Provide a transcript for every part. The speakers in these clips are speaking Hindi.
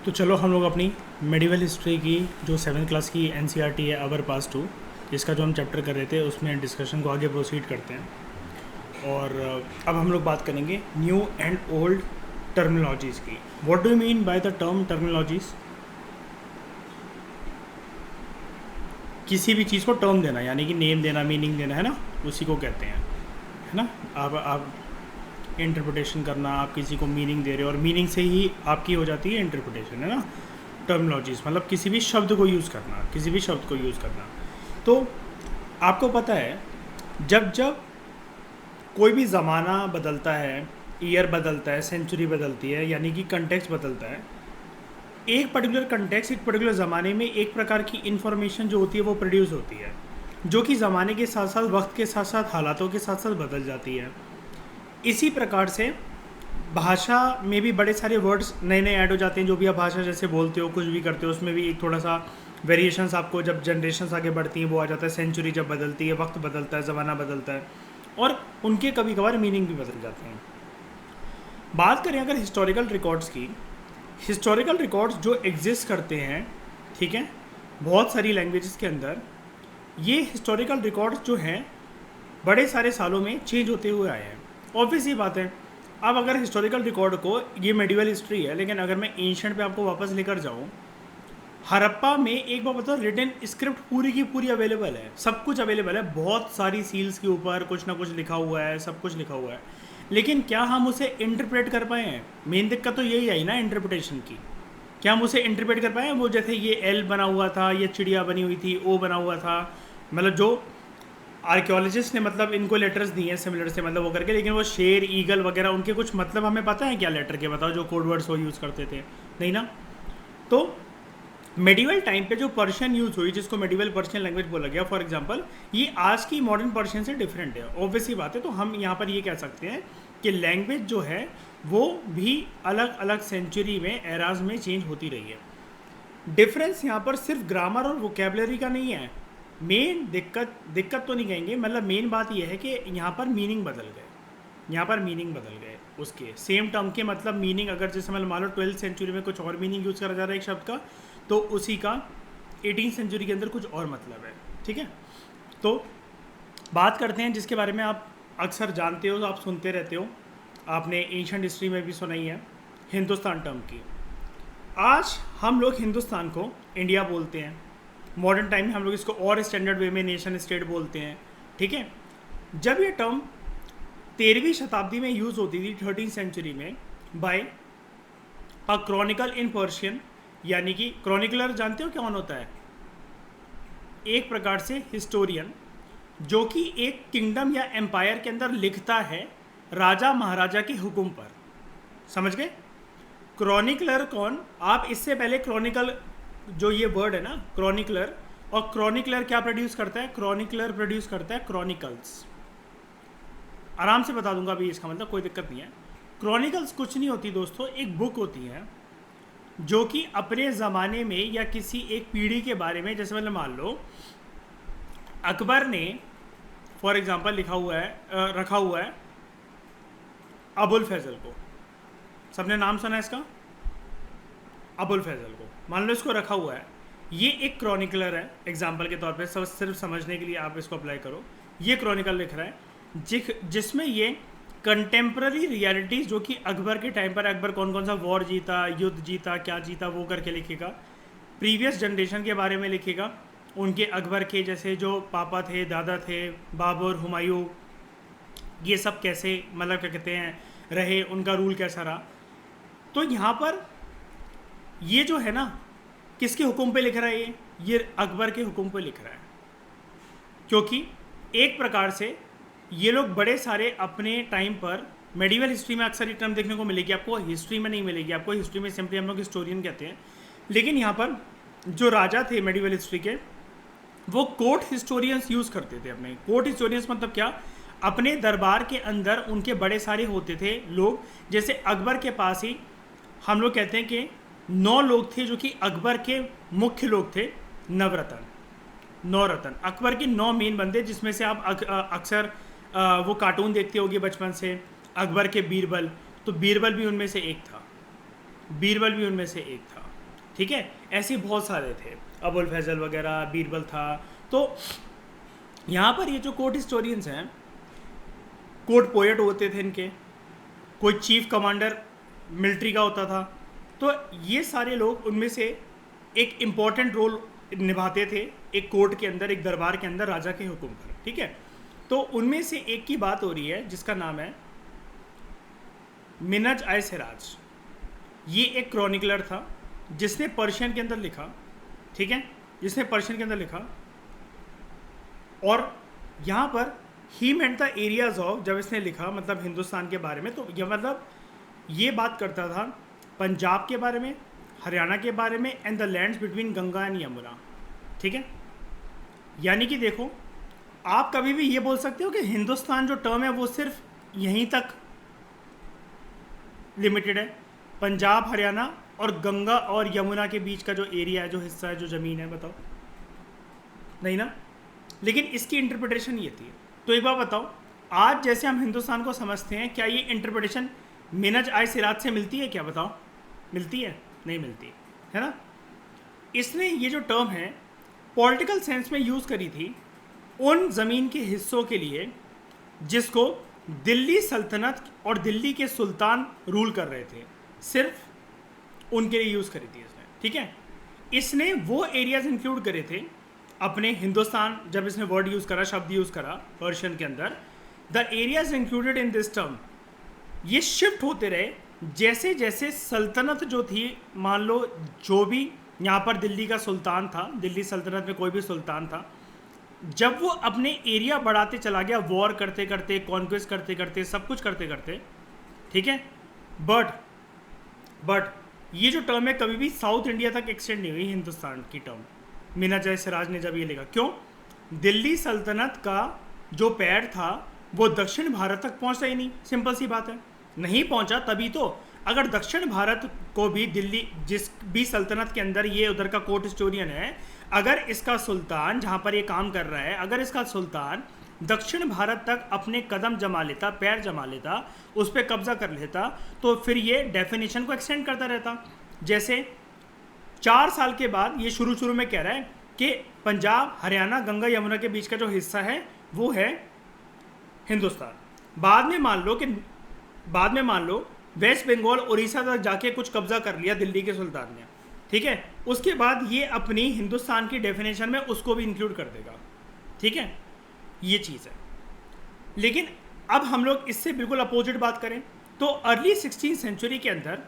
तो चलो हम लोग अपनी मेडिवल हिस्ट्री की जो 7th क्लास की एनसीईआरटी है अवर पास टू, इसका जो हम चैप्टर कर रहे थे उसमें डिस्कशन को आगे प्रोसीड करते हैं। और अब हम लोग बात करेंगे न्यू एंड ओल्ड टर्मिनोलॉजीज़ की। What do you mean by the term terminologies? किसी भी चीज़ को टर्म देना, यानी कि नेम देना, मीनिंग देना, है ना, उसी को कहते हैं, है ना। आप इंटरप्रिटेशन करना, आप किसी को मीनिंग दे रहे हो और मीनिंग से ही आपकी हो जाती है इंटरप्रिटेशन, है ना। टर्मिनोलॉजीज़ मतलब किसी भी शब्द को यूज़ करना, किसी भी शब्द को यूज़ करना। तो आपको पता है जब जब कोई भी ज़माना बदलता है, ईयर बदलता है, सेंचुरी बदलती है, यानी कि कंटेक्स्ट बदलता है, एक पर्टिकुलर कंटेक्स्ट, एक पर्टिकुलर ज़माने में एक प्रकार की इन्फॉर्मेशन जो होती है वो प्रोड्यूस होती है, जो कि ज़माने के साथ साथ, वक्त के साथ साथ, हालातों के साथ साथ बदल जाती है। इसी प्रकार से भाषा में भी बड़े सारे वर्ड्स नए नए ऐड हो जाते हैं। जो भी आप भाषा जैसे बोलते हो, कुछ भी करते हो, उसमें भी एक थोड़ा सा वेरिएशंस आपको, जब जनरेशन्स आगे बढ़ती हैं वो आ जाता है। सेंचुरी जब बदलती है, वक्त बदलता है, ज़माना बदलता है और उनके कभी कभार मीनिंग भी बदल जाते हैं। बात करें अगर हिस्टोरिकल रिकॉर्ड्स की, हिस्टोरिकल रिकॉर्ड्स जो एग्जिस्ट करते हैं, ठीक है, बहुत सारी लैंग्वेजेस के अंदर, ये हिस्टोरिकल रिकॉर्ड्स जो हैं बड़े सारे सालों में चेंज होते हुए आए हैं। ऑब्वियस ही बात है। अब अगर हिस्टोरिकल रिकॉर्ड को, ये मेडिवल हिस्ट्री है, लेकिन अगर मैं एंशिएंट पे आपको वापस लेकर जाऊँ, हड़प्पा में एक बार बताओ, रिटन स्क्रिप्ट पूरी की पूरी अवेलेबल है, सब कुछ अवेलेबल है, बहुत सारी सील्स के ऊपर कुछ ना कुछ लिखा हुआ है, सब कुछ लिखा हुआ है, लेकिन क्या हम उसे इंटरप्रेट कर पाए हैं? मेन दिक्कत तो यही आई ना इंटरप्रिटेशन की। क्या हम उसे इंटरप्रेट कर पाए हैं? वो जैसे ये एल बना हुआ था, ये चिड़िया बनी हुई थी, ओ बना हुआ था, मतलब जो आर्कियोलॉजिस्ट ने मतलब इनको लेटर्स दिए हैं सिमिलर से, मतलब वो करके, लेकिन वो शेर, ईगल वगैरह, उनके कुछ मतलब हमें पता है क्या लेटर के? बताओ, जो कोड वर्ड्स वो यूज़ करते थे, नहीं ना। तो मेडिवल टाइम पे जो पर्शियन यूज़ हुई, जिसको मेडिवल पर्शियन लैंग्वेज बोला गया, फॉर एग्जांपल, ये आज की मॉडर्न पर्शियन से डिफरेंट है, ऑब्वियस ही बात है। तो हम यहाँ पर ये कह सकते हैं कि लैंग्वेज जो है वो भी अलग अलग सेंचुरी में, एराज में चेंज होती रही है। डिफरेंस यहाँ पर सिर्फ ग्रामर और वोकेबलरी का नहीं है। मेन दिक्कत तो नहीं कहेंगे, मतलब मेन बात यह है कि यहाँ पर मीनिंग बदल गए, यहाँ पर मीनिंग बदल गए उसके सेम टर्म के, मतलब मीनिंग, अगर जैसे मतलब मान लो 12th सेंचुरी में कुछ और मीनिंग यूज़ करा जा रहा है एक शब्द का, तो उसी का 18th सेंचुरी के अंदर कुछ और मतलब है, ठीक है। तो बात करते हैं जिसके बारे में आप अक्सर जानते हो, आप सुनते रहते हो, आपने एंशिएंट हिस्ट्री में भी सुनाई है, हिंदुस्तान टर्म की। आज हम लोग हिंदुस्तान को इंडिया बोलते हैं, मॉडर्न टाइम में हम लोग इसको और स्टैंडर्ड वे में नेशन स्टेट बोलते हैं, ठीक है। जब ये टर्म 13वीं शताब्दी में यूज़ होती थी, 13th सेंचुरी में, by a chronicle in Persian, यानी कि क्रॉनिकलर जानते हो क्या होता है? एक प्रकार से हिस्टोरियन, जो कि एक किंगडम या एम्पायर के अंदर लिखता है राजा महाराजा के हुक्म पर, समझ गए? क्रॉनिकलर कौन? आप इससे पहले क्रॉनिकल, जो ये वर्ड है ना क्रॉनिकलर, और क्रॉनिकलर क्या प्रोड्यूस करता है? क्रॉनिकलर प्रोड्यूस करता है क्रॉनिकल्स। आराम से बता दूंगा अभी इसका मतलब, कोई दिक्कत नहीं है। क्रॉनिकल्स कुछ नहीं होती दोस्तों, एक बुक होती है जो कि अपने ज़माने में या किसी एक पीढ़ी के बारे में, जैसे मतलब मान लो अकबर ने फॉर एग्जांपल लिखा हुआ है, रखा हुआ है अबुल फैजल को, सबने नाम सुना है इसका, अबुल फैजल को, मान लो इसको रखा हुआ है, ये एक क्रॉनिकलर है, एग्जाम्पल के तौर पे, सिर्फ समझने के लिए आप इसको अप्लाई करो। ये क्रॉनिकल लिख रहा है जिसमें ये कंटेम्प्ररी रियलिटीज़, जो कि अकबर के टाइम पर अकबर कौन कौन सा वॉर जीता, युद्ध जीता, क्या जीता, वो करके लिखेगा। प्रीवियस जनरेशन के बारे में लिखेगा, उनके अकबर के जैसे जो पापा थे, दादा थे, बाबर, हुमायूं, ये सब कैसे, मतलब क्या कहते हैं, रहे, उनका रूल कैसा रहा। तो यहाँ पर ये जो है ना, किसके हुक्म पे लिख रहा है? ये अकबर के हुक्म पे लिख रहा है, क्योंकि एक प्रकार से ये लोग बड़े सारे अपने टाइम पर, मेडिवल हिस्ट्री में अक्सर ये टर्म देखने को मिलेगी आपको, हिस्ट्री में नहीं मिलेगी आपको, हिस्ट्री में सिंपली हम लोग हिस्टोरियन कहते हैं, लेकिन यहाँ पर जो राजा थे मेडिवल हिस्ट्री के, वो कोर्ट हिस्टोरियंस यूज़ करते थे अपने। कोर्ट हिस्टोरियंस मतलब क्या? अपने दरबार के अंदर उनके बड़े सारे होते थे लोग, जैसे अकबर के पास ही हम लोग कहते हैं कि 9 लोग थे जो कि अकबर के मुख्य लोग थे, नवरत्न, 9 रत्न, अकबर के 9 मेन बंदे, जिसमें से आप अक्सर वो कार्टून देखते होगे बचपन से, अकबर के बीरबल, तो बीरबल भी उनमें से एक था, बीरबल भी उनमें से एक था, ठीक है, ऐसे बहुत सारे थे, अबुल फैजल वगैरह, बीरबल था। तो यहाँ पर ये जो कोर्ट हिस्टोरियंस हैं, कोर्ट पोएट होते थे इनके, कोई चीफ कमांडर मिलिट्री का होता था, तो ये सारे लोग उनमें से एक इम्पॉर्टेंट रोल निभाते थे एक कोर्ट के अंदर, एक दरबार के अंदर राजा के हुक्म पर। ठीक है, तो उनमें से एक की बात हो रही है जिसका नाम है मिनज आय सिराज। ये एक क्रॉनिकलर था जिसने पर्शियन के अंदर लिखा, ठीक है, जिसने पर्शियन के अंदर लिखा, और यहाँ पर ही मेंट द एरियाज ऑफ, जब इसने लिखा मतलब हिंदुस्तान के बारे में, तो यह मतलब ये बात करता था पंजाब के बारे में, हरियाणा के बारे में, and the lands between Ganga and Yamuna. ठीक है, यानी कि देखो, आप कभी भी ये बोल सकते हो कि हिंदुस्तान जो टर्म है वो सिर्फ यहीं तक लिमिटेड है, पंजाब, हरियाणा और गंगा और यमुना के बीच का जो एरिया है, जो हिस्सा है, जो ज़मीन है, बताओ, नहीं ना। लेकिन इसकी इंटरप्रिटेशन ये थी। तो एक बार बताओ, आज जैसे हम हिंदुस्तान को समझते हैं, क्या ये इंटरप्रिटेशन मिनज आय सिराज से मिलती है? क्या बताओ, मिलती है? नहीं मिलती है ना। इसने ये जो टर्म है पॉलिटिकल सेंस में यूज़ करी थी उन ज़मीन के हिस्सों के लिए जिसको दिल्ली सल्तनत और दिल्ली के सुल्तान रूल कर रहे थे, सिर्फ उनके लिए यूज़ करी थी इसने। ठीक है, इसने वो एरियाज इंक्लूड करे थे अपने हिंदुस्तान, जब इसने वर्ड यूज़ करा, शब्द यूज़ करा पर्शियन के अंदर, the areas included in this term, ये शिफ्ट होते रहे जैसे जैसे सल्तनत जो थी, मान लो जो भी यहाँ पर दिल्ली का सुल्तान था, दिल्ली सल्तनत में कोई भी सुल्तान था, जब वो अपने एरिया बढ़ाते चला गया, वॉर करते करते, कॉन्क्वेस्ट करते करते, सब कुछ करते करते, ठीक है, बट ये जो टर्म है कभी भी साउथ इंडिया तक एक्सटेंड नहीं हुई, हिंदुस्तान की टर्म। मिनज आय सिराज ने जब ये लिखा, क्यों? दिल्ली सल्तनत का जो पैर था वो दक्षिण भारत तक पहुंचता ही नहीं, सिंपल सी बात है, नहीं पहुंचा। तभी तो अगर दक्षिण भारत को भी दिल्ली, जिस भी सल्तनत के अंदर, ये उधर का कोर्ट हिस्टोरियन है, अगर इसका सुल्तान जहां पर ये काम कर रहा है, अगर इसका सुल्तान दक्षिण भारत तक अपने कदम जमा लेता, पैर जमा लेता, उस पर कब्जा कर लेता, तो फिर ये डेफिनेशन को एक्सटेंड करता रहता। जैसे 4 साल के बाद ये शुरू में कह रहा है कि पंजाब, हरियाणा, गंगा यमुना के बीच का जो हिस्सा है वो है हिंदुस्तान। बाद में मान लो वेस्ट बंगाल, उड़ीसा तक जाके कुछ कब्जा कर लिया दिल्ली के सुल्तान ने, ठीक है, उसके बाद ये अपनी हिंदुस्तान की डेफिनेशन में उसको भी इंक्लूड कर देगा। ठीक है, ये चीज़ है। लेकिन अब हम लोग इससे बिल्कुल अपोजिट बात करें तो अर्ली 16वीं सेंचुरी के अंदर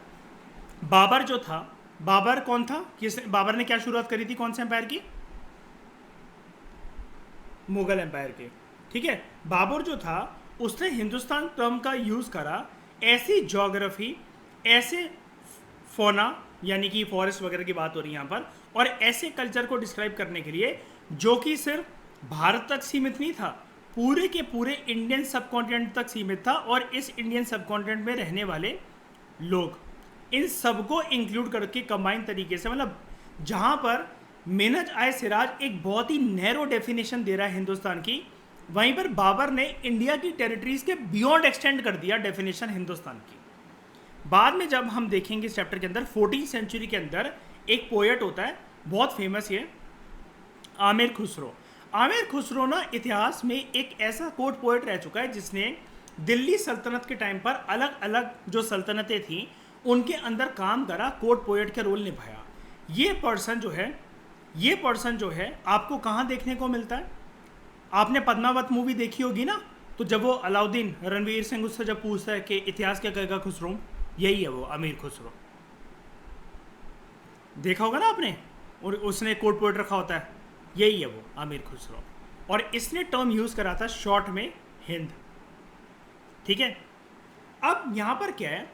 बाबर जो था, बाबर कौन था? बाबर ने क्या शुरुआत करी थी, कौन से एम्पायर की? मुगल एम्पायर के। ठीक है, बाबर जो था उसने हिंदुस्तान टर्म का यूज़ करा ऐसी ज्योग्राफी, ऐसे फोना, यानी कि फॉरेस्ट वगैरह की बात हो रही है यहाँ पर, और ऐसे कल्चर को डिस्क्राइब करने के लिए जो कि सिर्फ भारत तक सीमित नहीं था, पूरे के पूरे इंडियन सबकॉन्टिनेंट तक सीमित था, और इस इंडियन सबकॉन्टिनेंट में रहने वाले लोग, इन सबको इंक्लूड करके कंबाइन तरीके से, मतलब जहाँ पर मिनज आय सिराज एक बहुत ही नैरो डेफिनेशन दे रहा है हिंदुस्तान की, वहीं पर बाबर ने इंडिया की टेरिटरीज के बियॉन्ड एक्सटेंड कर दिया डेफिनेशन हिंदुस्तान की। बाद में जब हम देखेंगे इस चैप्टर के अंदर, 14वीं सेंचुरी के अंदर एक पोएट होता है बहुत फेमस, ये आमिर खुसरो। आमिर खुसरो ना इतिहास में एक ऐसा कोर्ट पोएट रह चुका है जिसने दिल्ली सल्तनत के टाइम पर अलग अलग जो सल्तनतें थीं उनके अंदर काम करा, कोर्ट पोएट का रोल निभाया। ये पर्सन जो है आपको कहाँ देखने को मिलता है? आपने पद्मावत मूवी देखी होगी ना, तो जब वो अलाउद्दीन, रणवीर सिंह उससे जब पूछता है कि इतिहास क्या कहेगा खुसरो, यही है वो अमीर खुसरो। देखा होगा ना आपने, और उसने कोर्ट पोएट रखा होता है, यही है वो अमीर खुसरो। और इसने टर्म यूज़ करा था शॉर्ट में हिंद। ठीक है, अब यहाँ पर क्या है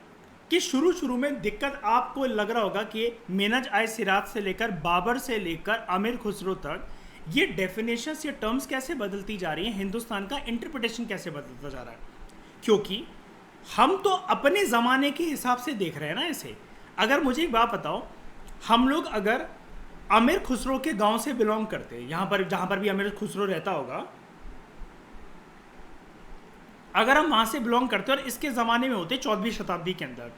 कि शुरू में दिक्कत आपको लग रहा होगा कि मिनज आय सिराज से लेकर बाबर से लेकर अमीर खुसरो तक ये डेफिनेशंस, ये टर्म्स कैसे बदलती जा रही हैं, हिंदुस्तान का इंटरप्रिटेशन कैसे बदलता जा रहा है, क्योंकि हम तो अपने ज़माने के हिसाब से देख रहे हैं ना इसे। अगर मुझे एक बात बताओ, हम लोग अगर अमीर खुसरो के गांव से बिलोंग करते हैं, यहाँ पर जहाँ पर भी अमीर खुसरो रहता होगा, अगर हम वहाँ से बिलोंग करते और इसके ज़माने में होते 14वीं शताब्दी के अंदर,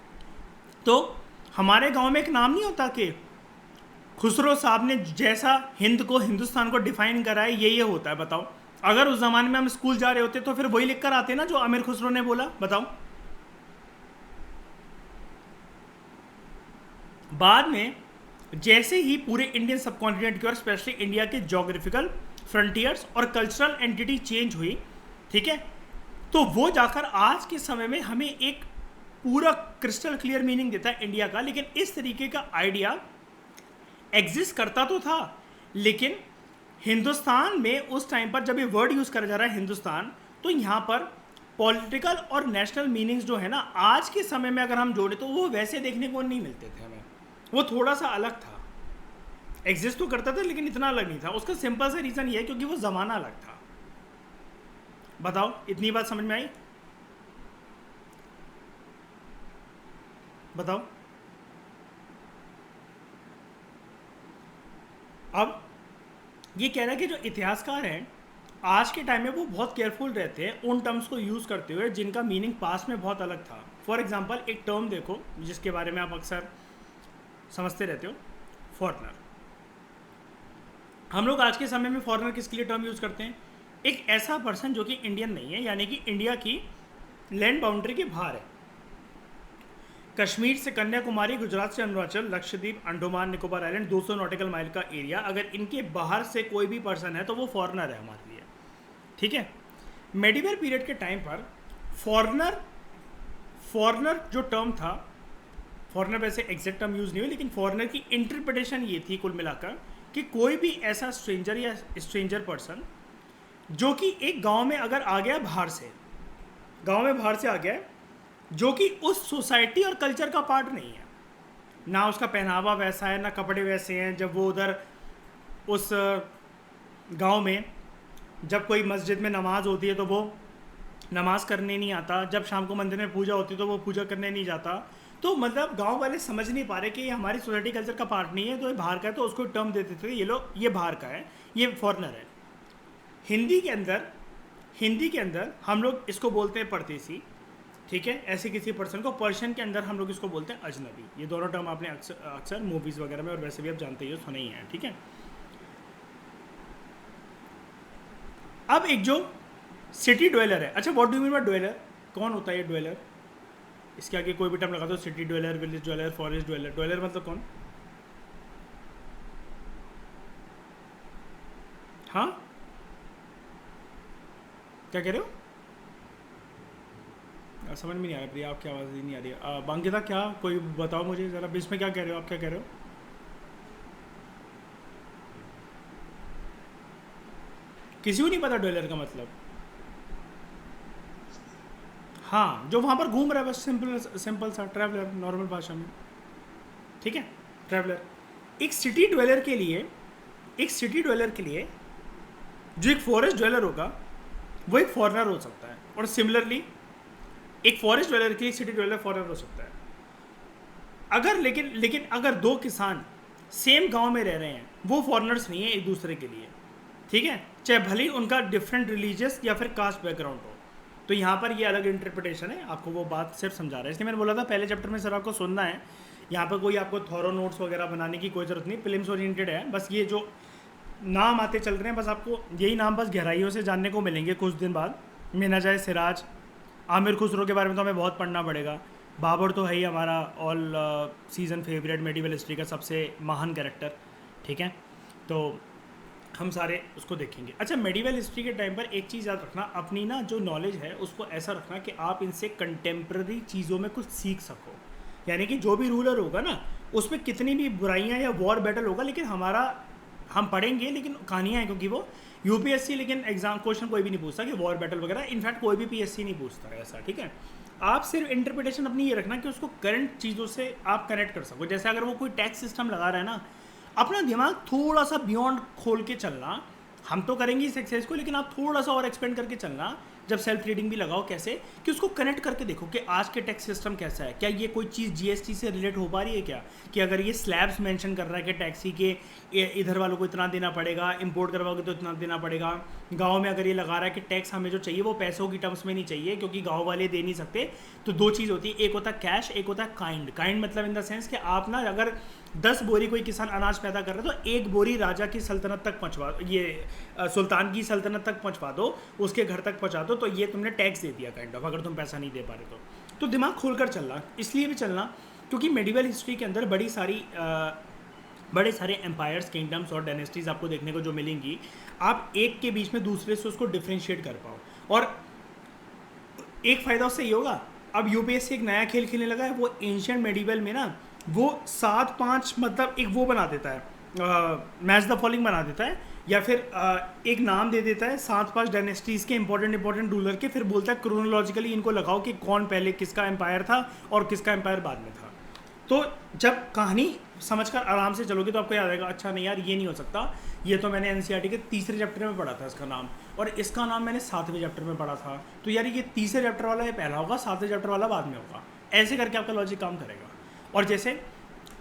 तो हमारे गांव में एक नाम नहीं होता कि खुसरो साहब ने जैसा हिंद को, हिंदुस्तान को डिफाइन करा है, ये होता है। बताओ, अगर उस जमाने में हम स्कूल जा रहे होते तो फिर वही लिख कर आते ना जो अमीर खुसरो ने बोला। बताओ। बाद में जैसे ही पूरे इंडियन सब कॉन्टिनेंट की और स्पेशली इंडिया के जोग्राफिकल फ्रंटियर्स और कल्चरल एंटिटी चेंज हुई, ठीक है, तो वो जाकर आज के समय में हमें एक पूरा क्रिस्टल क्लियर मीनिंग देता है इंडिया का। लेकिन इस तरीके का आइडिया एग्जिस्ट करता तो था, लेकिन हिंदुस्तान में उस टाइम पर जब ये वर्ड यूज़ करा जा रहा है हिंदुस्तान, तो यहाँ पर पॉलिटिकल और नेशनल मीनिंग्स जो है ना, आज के समय में अगर हम जोड़े तो वो वैसे देखने को नहीं मिलते थे हमें। वो थोड़ा सा अलग था, एग्जिस्ट तो करता था लेकिन इतना अलग नहीं था। उसका सिंपल सा रीज़न ये है क्योंकि वो ज़माना अलग था। बताओ, इतनी बात समझ में आई? बताओ। अब ये कह रहा है कि जो इतिहासकार हैं आज के टाइम में वो बहुत केयरफुल रहते हैं उन टर्म्स को यूज़ करते हुए जिनका मीनिंग पास्ट में बहुत अलग था। फॉर एग्जांपल, एक टर्म देखो जिसके बारे में आप अक्सर समझते रहते हो, फॉरेनर। हम लोग आज के समय में फॉरेनर किसके लिए टर्म यूज़ करते हैं? एक ऐसा पर्सन जो कि इंडियन नहीं है, यानी कि इंडिया की लैंड बाउंड्री के बाहर है। कश्मीर से कन्याकुमारी, गुजरात से Arunachal, Lakshadweep, Andaman Nicobar island, 200 nautical mile का एरिया, अगर इनके बाहर से कोई भी पर्सन है तो वो फॉरेनर है हमारे लिए, ठीक है। मेडिवल पीरियड के टाइम पर फॉरेनर जो टर्म था, फॉरेनर वैसे एग्जैक्ट टर्म यूज़ नहीं हुई, लेकिन फॉरेनर की इंटरप्रिटेशन ये थी कुल मिलाकर कि कोई भी ऐसा स्ट्रेंजर या स्ट्रेंजर पर्सन जो कि एक गांव में अगर आ गया बाहर से, गांव में बाहर से आ गया है, जो कि उस सोसाइटी और कल्चर का पार्ट नहीं है, ना उसका पहनावा वैसा है, ना कपड़े वैसे हैं। जब वो उधर उस गांव में जब कोई मस्जिद में नमाज होती है तो वो नमाज करने नहीं आता, जब शाम को मंदिर में पूजा होती है तो वो पूजा करने नहीं जाता। तो मतलब गांव वाले समझ नहीं पा रहे कि ये हमारी सोसाइटी कल्चर का पार्ट नहीं है, तो ये बाहर का है, तो उसको टर्म देते थे ये लोग, ये बाहर का है, ये फॉरेनर है। हिंदी के अंदर हम लोग इसको बोलते हैं परदेसी, ठीक है। ऐसे किसी पर्सन को पर्शियन के अंदर हम लोग इसको बोलते हैं अजनबी। ये दोनों टर्म आपने अक्सर मूवीज़ वगैरह में और वैसे भी आप जानते ही हो, सुने ही हैं, ठीक है। अब एक जो सिटी ड्वेलर है, अच्छा what do you mean by dweller? कौन होता है ये ड्वेलर? इसके आगे कोई भी टर्म लगा दो, city dweller, village dweller, forest dweller. Dweller मतलब कौन? हाँ, क्या कह रहे हो? समझ में नहीं आ रहा प्रिया, आपकी आवाज़ ही नहीं आ रही है। बांकिता, क्या कोई बताओ मुझे ज़रा, बीच में क्या कह रहे हो आप? क्या कह रहे हो? किसी को नहीं पता ड्वेलर का मतलब? हाँ, जो वहाँ पर घूम रहा है बस, सिंपल सा ट्रैवलर, नॉर्मल भाषा में, ठीक है, ट्रैवलर। एक सिटी ड्वेलर के लिए जो एक फॉरेस्ट ड्वेलर होगा वो एक फॉरेनर हो सकता है, और सिमिलरली एक फॉरेस्ट ड्वेलर के लिए सिटी ड्वेलर फॉरेनर हो सकता है। अगर लेकिन अगर दो किसान सेम गांव में रह रहे हैं, वो फॉरेनर्स नहीं है एक दूसरे के लिए, ठीक है, चाहे भले ही उनका डिफरेंट रिलीजियस या फिर कास्ट बैकग्राउंड हो। तो यहाँ पर ये अलग इंटरप्रिटेशन है, आपको वो बात सिर्फ समझा रहा है। इसलिए मैंने बोला था पहले चैप्टर में सर आपको सुनना है, यहाँ पर कोई आपको थॉरो नोट्स वगैरह बनाने की कोई ज़रूरत नहीं, प्रीलिम्स ओरिएंटेड है। बस ये जो नाम आते चल रहे हैं, बस आपको यही नाम बस गहराइयों से जानने को मिलेंगे कुछ दिन बाद। मीना जाए सिराज, आमिर खुसरो के बारे में तो हमें बहुत पढ़ना पड़ेगा। बाबर तो है ही हमारा all season favourite medieval history का सबसे महान कैरेक्टर, ठीक है, तो हम सारे उसको देखेंगे। अच्छा, मेडिवल हिस्ट्री के टाइम पर एक चीज़ याद रखना, अपनी ना जो नॉलेज है उसको ऐसा रखना कि आप इनसे कंटेम्प्रेरी चीज़ों में कुछ सीख सको। यानी कि जो भी रूलर होगा ना, उसमें कितनी भी बुराइयां या वॉर बैटल होगा, लेकिन हम पढ़ेंगे, लेकिन कहानियाँ हैं, क्योंकि वो यूपीएससी लेकिन एग्जाम क्वेश्चन कोई भी नहीं पूछता कि वॉर बैटल वगैरह, इनफैक्ट कोई भी पीएससी नहीं पूछता है ऐसा, ठीक है। आप सिर्फ इंटरप्रिटेशन अपनी ये रखना कि उसको करंट चीज़ों से आप कनेक्ट कर सको। जैसे अगर वो कोई टैक्स सिस्टम लगा रहा है ना, अपना दिमाग थोड़ा सा बियॉन्ड खोल के चलना। हम तो करेंगे इस एक्सरसाइज को, लेकिन आप थोड़ा सा और एक्सपेंड करके चलना। जब सेल्फ रीडिंग भी लगाओ, कैसे कि उसको कनेक्ट करके देखो कि आज के टैक्स सिस्टम कैसा है, क्या ये कोई चीज़ जीएसटी से रिलेट हो पा रही है क्या, कि अगर ये स्लैब्स मेंशन कर रहा है कि टैक्सी के इधर वालों को इतना देना पड़ेगा, इंपोर्ट करवाओगे तो इतना देना पड़ेगा। गांव में अगर ये लगा रहा है कि टैक्स हमें जो चाहिए वो पैसों की टर्म्स में नहीं चाहिए क्योंकि गाँव वाले दे नहीं सकते, तो दो चीज़ होती है, एक होता है कैश, एक होता है काइंड। काइंड मतलब इन द सेंस कि आप ना अगर 10 बोरी कोई किसान अनाज पैदा कर रहा है तो 1 बोरी राजा की सल्तनत तक पहुंचवा, ये सुल्तान की सल्तनत तक पहुंचवा दो, उसके घर तक पहुंचा दो, तो ये तुमने टैक्स दे दिया काइंड ऑफ, अगर तुम पैसा नहीं दे पा रहे तो दिमाग खोलकर चलना, इसलिए भी चलना क्योंकि मेडिवल हिस्ट्री के अंदर बड़े सारे एम्पायर्स, किंगडम्स और डायनेस्टीज आपको देखने को जो मिलेंगी, आप एक के बीच में दूसरे से उसको डिफ्रेंशिएट कर पाओ। और एक फ़ायदा उससे ये होगा, अब यूपीएससी एक नया खेल खेलने लगा है, वो एंशिएंट मेडिवल में ना वो 7-5 मतलब एक वो बना देता है, मैच द फॉलोइंग बना देता है, या फिर एक नाम दे देता है 7-5 डायनेस्टीज़ के इंपॉर्टेंट रूलर के, फिर बोलता है क्रोनोलॉजिकली इनको लगाओ कि कौन पहले किसका एम्पायर था और किसका एम्पायर बाद में था। तो जब कहानी समझकर आराम से चलोगे तो आपको याद आएगा, अच्छा नहीं यार ये नहीं हो सकता, ये तो मैंने एनसीईआरटी के तीसरे चैप्टर में पढ़ा था इसका नाम, और इसका नाम मैंने 7वें चैप्टर में पढ़ा था, तो यार ये तीसरे चैप्टर वाला ये पहला होगा, 7वें चैप्टर वाला बाद में होगा। ऐसे करके आपका लॉजिक काम करेगा। और जैसे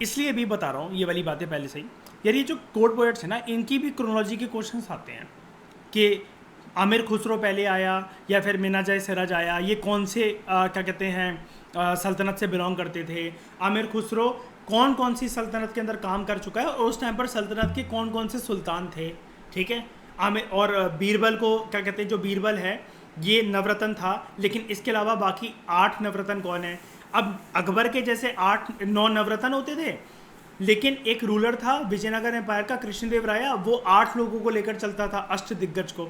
इसलिए भी बता रहा हूँ ये वाली बातें पहले से ही, यार ये जो कोड पोएट्स हैं ना, इनकी भी क्रोनोलॉजी के क्वेश्चंस आते हैं कि आमिर खुसरो पहले आया या फिर मिनाजाय सिराज आया, ये कौन से क्या कहते हैं सल्तनत से बिलोंग करते थे, आमिर खुसरो कौन कौन सी सल्तनत के अंदर काम कर चुका है और उस टाइम पर सल्तनत के कौन कौन से सुल्तान थे, ठीक है। आमिर और बीरबल को क्या कहते हैं, जो बीरबल है ये नवरत्न था, लेकिन इसके अलावा बाकी 8 नवरत्न कौन है। अब अकबर के जैसे 8-9 नवरत्न होते थे, लेकिन एक रूलर था विजयनगर एम्पायर का कृष्णदेव राय, वो 8 लोगों को लेकर चलता था, अष्ट दिग्गज को,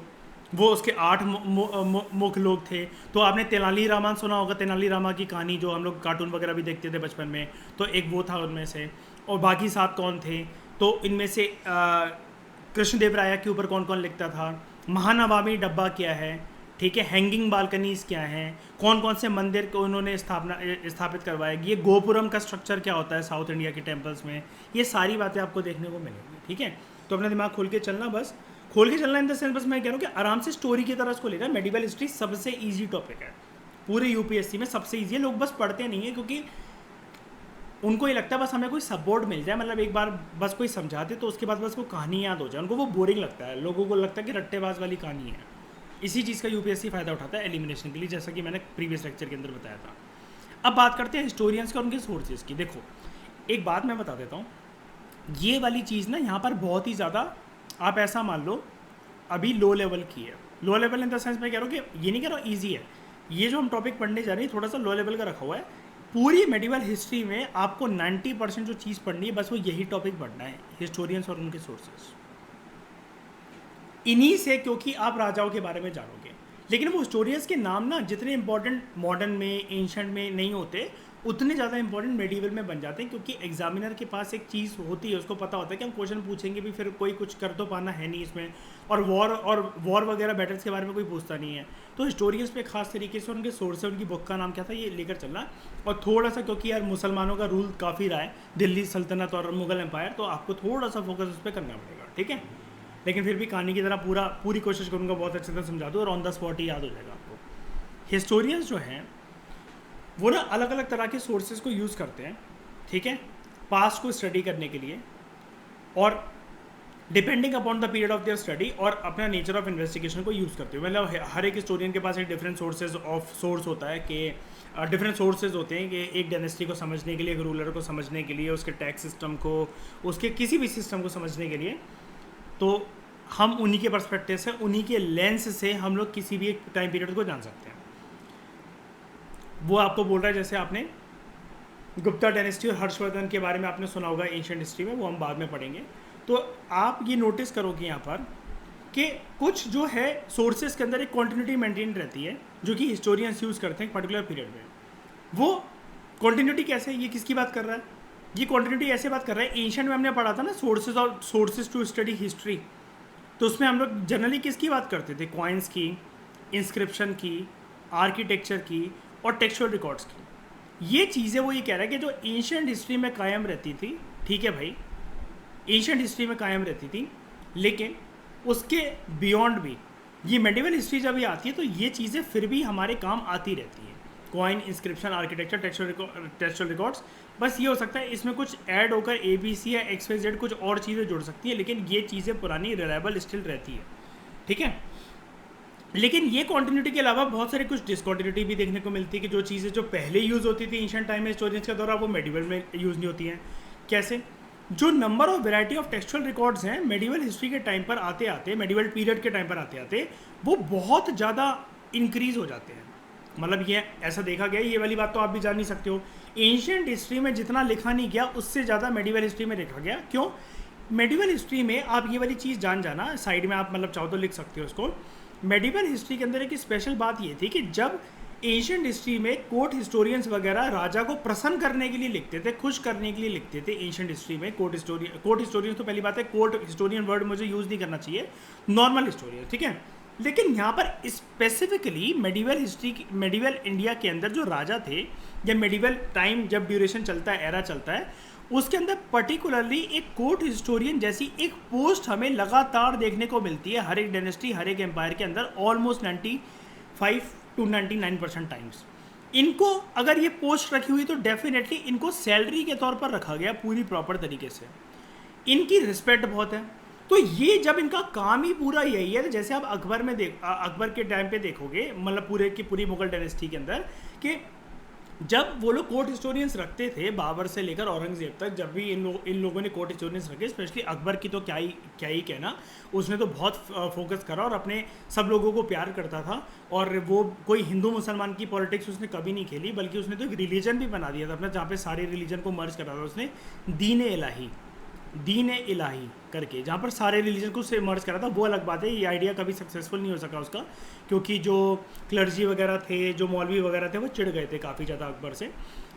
वो उसके 8 मुख्य लोग थे। तो आपने तेनाली रामा सुना होगा, तेनाली रामा की कहानी जो हम लोग कार्टून वगैरह भी देखते थे बचपन में, तो एक वो था उनमें से। और बाकी 7 कौन थे, तो इनमें से कृष्णदेव राय के ऊपर कौन कौन लिखता था, महानवामी डब्बा क्या है, ठीक है, हैंगिंग बालकनीज क्या हैं, कौन कौन से मंदिर को उन्होंने स्थापित करवाया, ये गोपुरम का स्ट्रक्चर क्या होता है साउथ इंडिया के टेम्पल्स में, ये सारी बातें आपको देखने को मिलेंगी, ठीक है। तो अपना दिमाग खोल के चलना, बस खोल के चलना इन द सेंस, बस मैं कह रहा हूँ कि आराम से स्टोरी की तरह इसको लेना। मेडिवल हिस्ट्री सबसे ईजी टॉपिक है पूरे यूपीएससी में, सबसे ईजी है। लोग बस पढ़ते नहीं है क्योंकि उनको ये लगता है बस हमें कोई सपोर्ट मिल जाए, मतलब एक बार बस कोई समझाते तो उसके बाद बस वो कहानी याद हो जाए, उनको वो बोरिंग लगता है। लोगों को लगता है कि रट्टेबाज वाली कहानी है। इसी चीज़ का यूपीएससी फ़ायदा उठाता है एलिमिनेशन के लिए, जैसा कि मैंने प्रीवियस लेक्चर के अंदर बताया था। अब बात करते हैं हिस्टोरियंस के और उनके सोर्सेज की। देखो एक बात मैं बता देता हूँ, ये वाली चीज़ ना यहाँ पर बहुत ही ज़्यादा, आप ऐसा मान लो अभी लो लेवल की है। Low level in the sense मैं कह रहा हूँ कि ये नहीं कह रहा हूँ ईजी है, ये जो हम टॉपिक पढ़ने जा रहे हैं थोड़ा सा लो लेवल का रखा हुआ है। पूरी मेडिवल हिस्ट्री में आपको 90% जो चीज़ पढ़नी है बस वो यही टॉपिक पढ़ना है, हिस्टोरियंस और उनके सोर्सेज। इन्हीं से क्योंकि आप राजाओं के बारे में जानोगे, लेकिन वो हिस्टोरियंस के नाम ना जितने इंपॉर्टेंट मॉडर्न में, एंशंट में नहीं होते, उतने ज़्यादा इंपॉर्टेंट मेडिवल में बन जाते हैं, क्योंकि एग्जामिनर के पास एक चीज़ होती है, उसको पता होता है कि हम क्वेश्चन पूछेंगे भी, फिर कोई कुछ कर तो पाना है नहीं इसमें, और वॉर वगैरह बैटल्स के बारे में कोई पूछता नहीं है। तो हिस्टोरियंस पे खास तरीके से उनके सोर्स है, उनकी बुक का नाम क्या था, ये लेकर चलना। और थोड़ा सा क्योंकि यार मुसलमानों का रूल काफ़ी रहा है दिल्ली सल्तनत और मुगल एम्पायर, तो आपको थोड़ा सा फोकस उस पर करना पड़ेगा, ठीक है। लेकिन फिर भी कहानी की तरह पूरी कोशिश करूँगा बहुत अच्छे से समझा दूँ और ऑन द स्पॉट ही याद हो जाएगा आपको। हिस्टोरियंस जो हैं वो ना अलग अलग तरह के सोर्सेज को यूज़ करते हैं, ठीक है, पास्ट को स्टडी करने के लिए, और depending upon the period of their study और अपना नेचर ऑफ इन्वेस्टिगेशन को यूज़ करते हुए। मतलब हर एक हिस्टोरियन के पास एक डिफरेंट सोर्स होता है कि डिफरेंट सोर्सेज होते हैं कि एक डायनेस्टी को समझने के लिए, एक रूलर को समझने के लिए, उसके टैक्स सिस्टम को, उसके किसी भी सिस्टम को समझने के लिए। तो हम उन्हीं के पर्सपेक्टिव से, उन्हीं के लेंस से हम लोग किसी भी एक टाइम पीरियड को जान सकते हैं। वो आपको बोल रहा है, जैसे आपने गुप्ता डायनेस्टी और हर्षवर्धन के बारे में आपने सुना होगा एंशिएंट हिस्ट्री में, वो हम बाद में पढ़ेंगे। तो आप ये नोटिस करोगे यहाँ पर कि कुछ जो है सोर्सेज के अंदर एक कॉन्टिन्यूटी मेंटेन रहती है, जो कि हिस्टोरियंस यूज़ करते हैं पर्टिकुलर पीरियड में। वो कॉन्टिन्यूटी कैसे, ये किसकी बात कर रहा है, ये कॉन्टिन्यूटी ऐसे बात कर रहा है, एंशिएंट में हमने पढ़ा था ना सोर्सेज टू स्टडी हिस्ट्री, तो उसमें हम लोग जनरली किसकी बात करते थे, कॉइन्स की, इंस्क्रिप्शन की, आर्किटेक्चर की और टेक्सचुअल रिकॉर्ड्स की। ये चीज़ें वो ये कह रहा है कि जो एंशिएंट हिस्ट्री में कायम रहती थी, ठीक है भाई, एंशिएंट हिस्ट्री में कायम रहती थी, लेकिन उसके बियॉन्ड भी ये मेडिवल हिस्ट्री जब ये आती है तो ये चीज़ें फिर भी हमारे काम आती रहती हैं। Coin, inscription, architecture, textual records, बस ये हो सकता है इसमें कुछ ऐड होकर ABC या XYZ कुछ और चीज़ें जुड़ सकती हैं, लेकिन ये चीज़ें पुरानी रिलायबल स्टिल रहती है, ठीक है। लेकिन ये कॉन्टिन्यूटी के अलावा बहुत सारे कुछ डिसकॉन्टिन्यूटी भी देखने को मिलती है कि जो चीज़ें जो पहले यूज़ होती थी एंशिएंट टाइम में हिस्टोरियंस के दौरान, वो मेडिवल में यूज़ नहीं होती हैं। कैसे? जो number of variety of textual records हैं मेडिवल हिस्ट्री के टाइम पर आते आते, मेडिवल पीरियड के टाइम पर आते आते वो बहुत ज़्यादा इंक्रीज हो जाते हैं। मतलब ये ऐसा देखा गया, ये वाली बात तो आप भी जान नहीं सकते हो। एंशियंट हिस्ट्री में जितना लिखा नहीं गया उससे ज़्यादा मेडिवल हिस्ट्री में लिखा गया। क्यों? मेडिवल हिस्ट्री में आप ये वाली चीज़ जान जाना, साइड में आप मतलब चाहो तो लिख सकते हो उसको। मेडिवल हिस्ट्री के अंदर एक स्पेशल बात ये थी कि जब एंशियंट हिस्ट्री में कोर्ट हिस्टोरियंस वगैरह राजा को प्रसन्न करने के लिए लिखते थे, खुश करने के लिए लिखते थे एंशियंट हिस्ट्री में। कोर्ट हिस्टोरियन तो पहली बात है, कोर्ट हिस्टोरियन वर्ड मुझे यूज़ नहीं करना चाहिए, नॉर्मल हिस्टोरियन, ठीक है। लेकिन यहाँ पर specifically medieval history, medieval India के अंदर जो राजा थे या मेडिवल टाइम जब ड्यूरेशन चलता है, एरा चलता है, उसके अंदर पर्टिकुलरली एक कोर्ट हिस्टोरियन जैसी एक पोस्ट हमें लगातार देखने को मिलती है हर एक डायनेस्टी, हर एक एम्पायर के अंदर, ऑलमोस्ट 95 to 99% टाइम्स। इनको अगर ये पोस्ट रखी हुई तो डेफिनेटली इनको सैलरी के तौर पर रखा गया पूरी प्रॉपर तरीके से, इनकी रिस्पेक्ट बहुत है। तो ये जब इनका काम ही पूरा यही है, जैसे आप अकबर में अकबर के टाइम पे देखोगे, मतलब पूरे की पूरी मुगल डायनेस्टी के अंदर, कि जब वो लोग कोर्ट हिस्टोरियंस रखते थे बाबर से लेकर औरंगजेब तक, जब भी इन लोगों ने कोर्ट हिस्टोरियंस रखे, स्पेशली अकबर की तो क्या ही कहना, उसने तो बहुत फोकस करा और अपने सब लोगों को प्यार करता था। और वो कोई हिंदू मुसलमान की पॉलिटिक्स उसने कभी नहीं खेली, बल्कि उसने तो एक रिलीजन भी बना दिया था अपना, जहाँ पे सारे रिलीजन को मर्ज करा था उसने, दीन इलाही करके, जहाँ पर सारे रिलीजन को से मर्ज करा था। वो अलग बात है, ये आइडिया कभी सक्सेसफुल नहीं हो सका उसका, क्योंकि जो क्लर्जी वगैरह थे, जो मौलवी वगैरह थे, वो चिढ़ गए थे काफ़ी ज़्यादा अकबर से।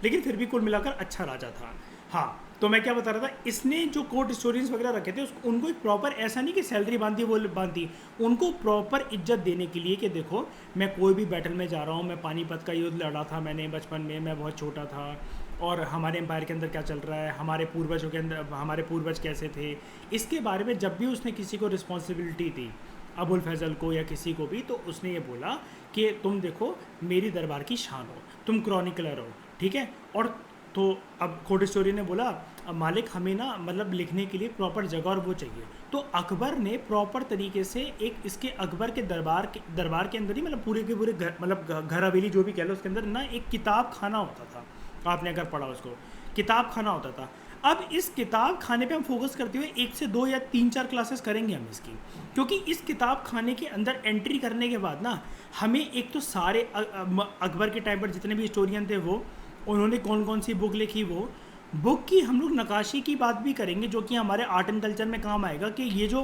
लेकिन फिर भी कुल मिलाकर अच्छा राजा था। हाँ, तो मैं क्या बता रहा था, इसने जो कोर्ट हिस्टोरियंस वगैरह रखे थे उनको एक प्रॉपर, ऐसा नहीं कि सैलरी बांधी वो बांधी, उनको प्रॉपर इज्जत देने के लिए कि देखो मैं कोई भी बैटल में जा रहा हूँ, मैं पानीपत का युद्ध लड़ा था मैंने बचपन में, मैं बहुत छोटा था, और हमारे एम्पायर के अंदर क्या चल रहा है, हमारे पूर्वजों के अंदर हमारे पूर्वज कैसे थे, इसके बारे में जब भी उसने किसी को रिस्पॉन्सिबिलिटी दी, अबुल फैज़ल को या किसी को भी, तो उसने ये बोला कि तुम देखो मेरी दरबार की शान हो, तुम क्रॉनिकलर हो, ठीक है। और तो अब कोर्ट हिस्टोरियन ने बोला अब मालिक हमें ना मतलब लिखने के लिए प्रॉपर जगह और वो चाहिए। तो अकबर ने प्रॉपर तरीके से एक इसके अकबर के दरबार के अंदर ही, मतलब पूरे के पूरे घर, मतलब घर हवेली जो भी कह लो, उसके अंदर ना एक किताब खाना होता था। आपने अगर पढ़ा उसको, किताब खाना होता था। अब इस किताब खाने पे हम फोकस करते हुए 1 से 2 या 3-4 क्लासेस करेंगे हम इसकी, क्योंकि इस किताब खाने के अंदर एंट्री करने के बाद ना हमें एक तो सारे अकबर के टाइम पर जितने भी हिस्टोरियन थे वो, उन्होंने कौन कौन सी बुक लिखी, वो बुक की हम लोग नक्काशी की बात भी करेंगे, जो कि हमारे आर्ट एंड कल्चर में काम आएगा। कि ये जो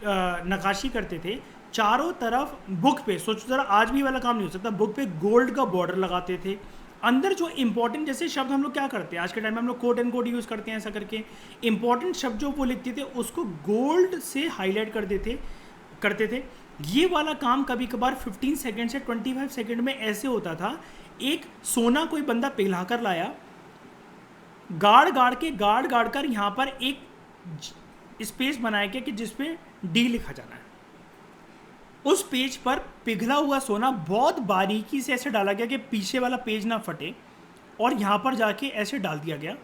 नक्काशी करते थे चारों तरफ बुक पे, सोचो ज़रा आज भी वाला काम नहीं हो सकता, बुक पे गोल्ड का बॉर्डर लगाते थे। अंदर जो इंपॉर्टेंट जैसे शब्द हम लोग क्या करते हैं आज के टाइम में, हम लोग कोट एंड कोड यूज़ करते हैं ऐसा करके, इंपॉर्टेंट शब्द जो वो लिखते थे उसको गोल्ड से हाईलाइट करते थे। ये वाला काम कभी कभार 15 सेकेंड से 25 सेकेंड में ऐसे होता था। एक सोना कोई बंदा पिघला कर लाया, गाड़ कर यहाँ पर एक स्पेस बनाया गया कि जिसपे डी लिखा जाना है। उस पेज पर पिघला हुआ सोना बहुत बारीकी से ऐसे डाला गया कि पीछे वाला पेज ना फटे, और यहाँ पर जाके ऐसे डाल दिया गया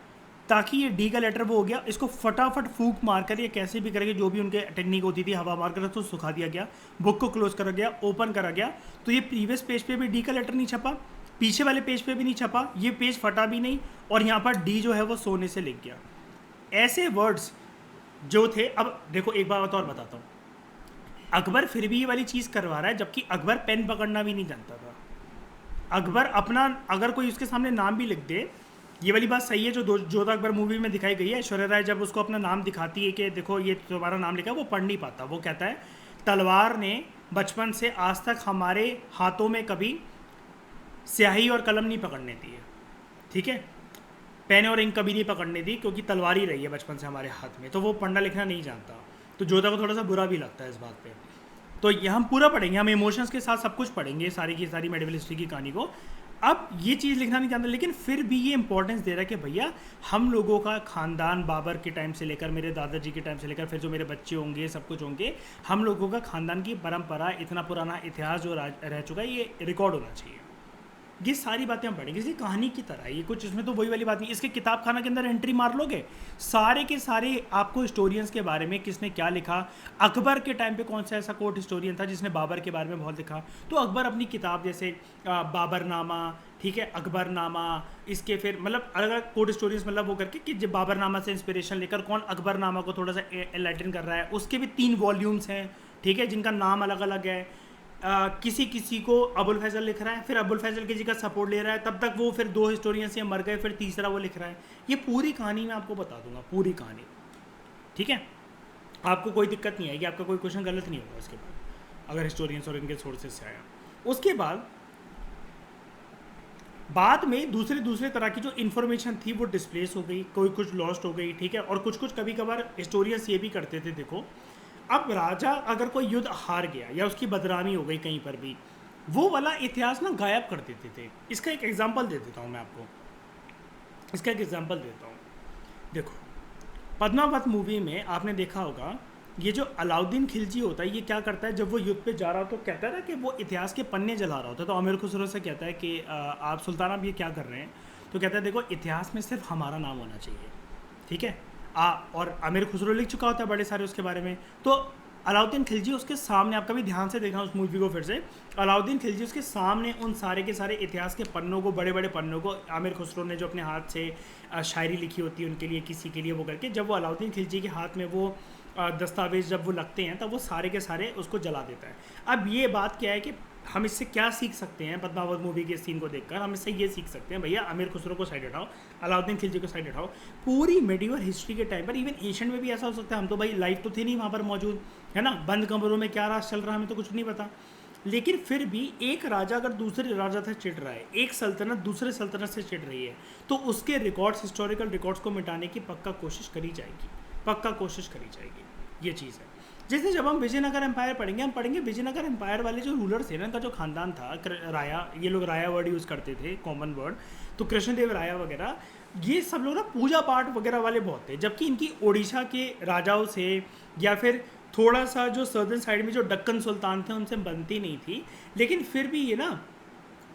ताकि ये डी का लेटर वो हो गया। इसको फटाफट फूंक मारकर या कैसे भी करके, जो भी उनके टेक्निक होती थी, हवा मारकर तो सुखा दिया गया, बुक को क्लोज करा गया, ओपन करा गया। तो ये प्रीवियस पेज पे भी डी का लेटर नहीं छपा, पीछे वाले पेज पे भी नहीं छपा, ये पेज फटा भी नहीं, और यहाँ पर डी जो है वो सोने से लिख गया। ऐसे वर्ड्स जो थे। अब देखो एक बात और बताता हूँ, अकबर फिर भी ये वाली चीज़ करवा रहा है, जबकि अकबर पेन पकड़ना भी नहीं जानता था। अकबर अपना, अगर कोई उसके सामने नाम भी लिख दे, ये वाली बात सही है जो जोधा अकबर मूवी में दिखाई गई है। ऐश्वर्या राय जब उसको अपना नाम दिखाती है कि देखो ये तुम्हारा नाम लिखा है, वो पढ़ नहीं पाता। वो कहता है तलवार ने बचपन से आज तक हमारे हाथों में कभी स्याही और कलम नहीं पकड़ने दी है, ठीक है, पेन और इंक कभी नहीं पकड़ने दी, क्योंकि तलवार ही रही है बचपन से हमारे हाथ में। तो वो पढ़ना लिखना नहीं जानता। तो जोधा को थोड़ा सा बुरा भी लगता है इस बात पे। तो ये हम पूरा पढ़ेंगे, हम इमोशंस के साथ सब कुछ पढ़ेंगे, सारी की सारी मेडिवल हिस्ट्री की कहानी को। अब ये चीज़ लिखना नहीं जानता, लेकिन फिर भी ये इंपॉर्टेंस दे रहा है कि भैया हम लोगों का खानदान बाबर के टाइम से लेकर, मेरे दादाजी के टाइम से लेकर, फिर जो मेरे बच्चे होंगे, सब कुछ होंगे, हम लोगों का खानदान की परंपरा, इतना पुराना इतिहास जो रह चुका है, ये रिकॉर्ड होना चाहिए। ये सारी बातें हम पढ़ेंगे इसकी कहानी की तरह। ये कुछ इसमें तो वही वाली बात नहीं, इसके किताब खाना के अंदर एंट्री मार लोगे, सारे के सारे आपको हिस्टोरियंस के बारे में किसने क्या लिखा, अकबर के टाइम पे कौन सा ऐसा कोर्ट हिस्टोरियन था जिसने बाबर के बारे में बहुत लिखा, तो अकबर अपनी किताब जैसे बाबरनामा, ठीक है, अकबरनामा, इसके फिर मतलब अलग अलग कोर्ट स्टोरीज मतलब वो करके कि जब बाबरनामा से इंस्पिरेशन लेकर कौन अकबरनामा को थोड़ा सा एनलाइटन कर रहा है, उसके भी 3 वॉल्यूम्स हैं, ठीक है, जिनका नाम अलग अलग है। किसी किसी को अबुल फैजल लिख रहा है, फिर अबुल फैजल किसी का सपोर्ट ले रहा है, तब तक वो फिर 2 हिस्टोरियंस ये मर गए, फिर तीसरा वो लिख रहा है। ये पूरी कहानी मैं आपको बता दूंगा, पूरी कहानी, ठीक है। आपको कोई दिक्कत नहीं आएगी, आपका कोई क्वेश्चन गलत नहीं होगा उसके बाद अगर हिस्टोरियंस और इनके सोर्सेज से आया। उसके बाद में दूसरे तरह की जो इन्फॉर्मेशन थी वो डिस्प्लेस हो गई, कोई कुछ लॉस्ट हो गई, ठीक है। और कुछ कभी कभार हिस्टोरियंस ये भी करते थे, देखो अब राजा अगर कोई युद्ध हार गया या उसकी बदनामी हो गई कहीं पर भी, वो वाला इतिहास ना गायब कर देते थे। इसका एक एग्जांपल दे देता हूँ मैं आपको, इसका एक एग्जांपल देता हूँ। देखो पद्मावत मूवी में आपने देखा होगा, ये जो अलाउद्दीन खिलजी होता है ये क्या करता है, जब वो युद्ध पे जा रहा हो तो कहता है ना कि वो इतिहास के पन्ने जला रहा होता है, तो अमीर खुसरो से कहता है कि आप सुल्तान आप ये क्या कर रहे हैं, तो कहता है देखो इतिहास में सिर्फ हमारा नाम होना चाहिए, ठीक है। और अमीर खुसरो लिख चुका होता है बड़े सारे उसके बारे में, तो अलाउद्दीन खिलजी उसके सामने, आप कभी ध्यान से देखना उस मूवी को फिर से, अलाउद्दीन खिलजी उसके सामने उन सारे के सारे इतिहास के पन्नों को, बड़े बड़े पन्नों को, आमिर खुसरो ने जो अपने हाथ से शायरी लिखी होती है उनके लिए, किसी के लिए वो करके, जब वो अलाउद्दीन खिलजी के हाथ में वो दस्तावेज जब वो लगते हैं तब वो सारे के सारे उसको जला देता है। अब ये बात क्या है कि हम इससे क्या सीख सकते हैं, पद्मावत मूवी के सीन को देखकर हम इससे ये सीख सकते हैं, भैया अमीर खुसरो को साइड हटाओ, अलाउद्दीन खिलजी को साइड हटाओ। पूरी मेडिवल हिस्ट्री के टाइम पर, इवन एशियन में भी ऐसा हो सकता है, हम तो भाई लाइव तो थे नहीं वहाँ पर मौजूद, है ना, बंद कमरों में क्या राज चल रहा है हमें तो कुछ नहीं पता, लेकिन फिर भी एक राजा अगर दूसरे राजा से चिढ़ रहा है, एक सल्तनत दूसरे सल्तनत से चिढ़ रही है, तो उसके रिकॉर्ड्स, हिस्टोरिकल रिकॉर्ड्स को मिटाने की पक्का कोशिश करी जाएगी, पक्का कोशिश करी जाएगी। ये चीज़ है। जैसे जब हम विजयनगर एम्पायर पढ़ेंगे, हम पढ़ेंगे विजयनगर एम्पायर वाले जो रूलर थे ना, इनका जो खानदान था, राया, ये लोग राया वर्ड यूज़ करते थे, कॉमन वर्ड, तो कृष्णदेव राया वगैरह, ये सब लोग ना पूजा पाठ वगैरह वाले बहुत थे, जबकि इनकी ओडिशा के राजाओं से या फिर थोड़ा सा जो सर्दन साइड में जो दक्कन सुल्तान थे उनसे बनती नहीं थी, लेकिन फिर भी ये ना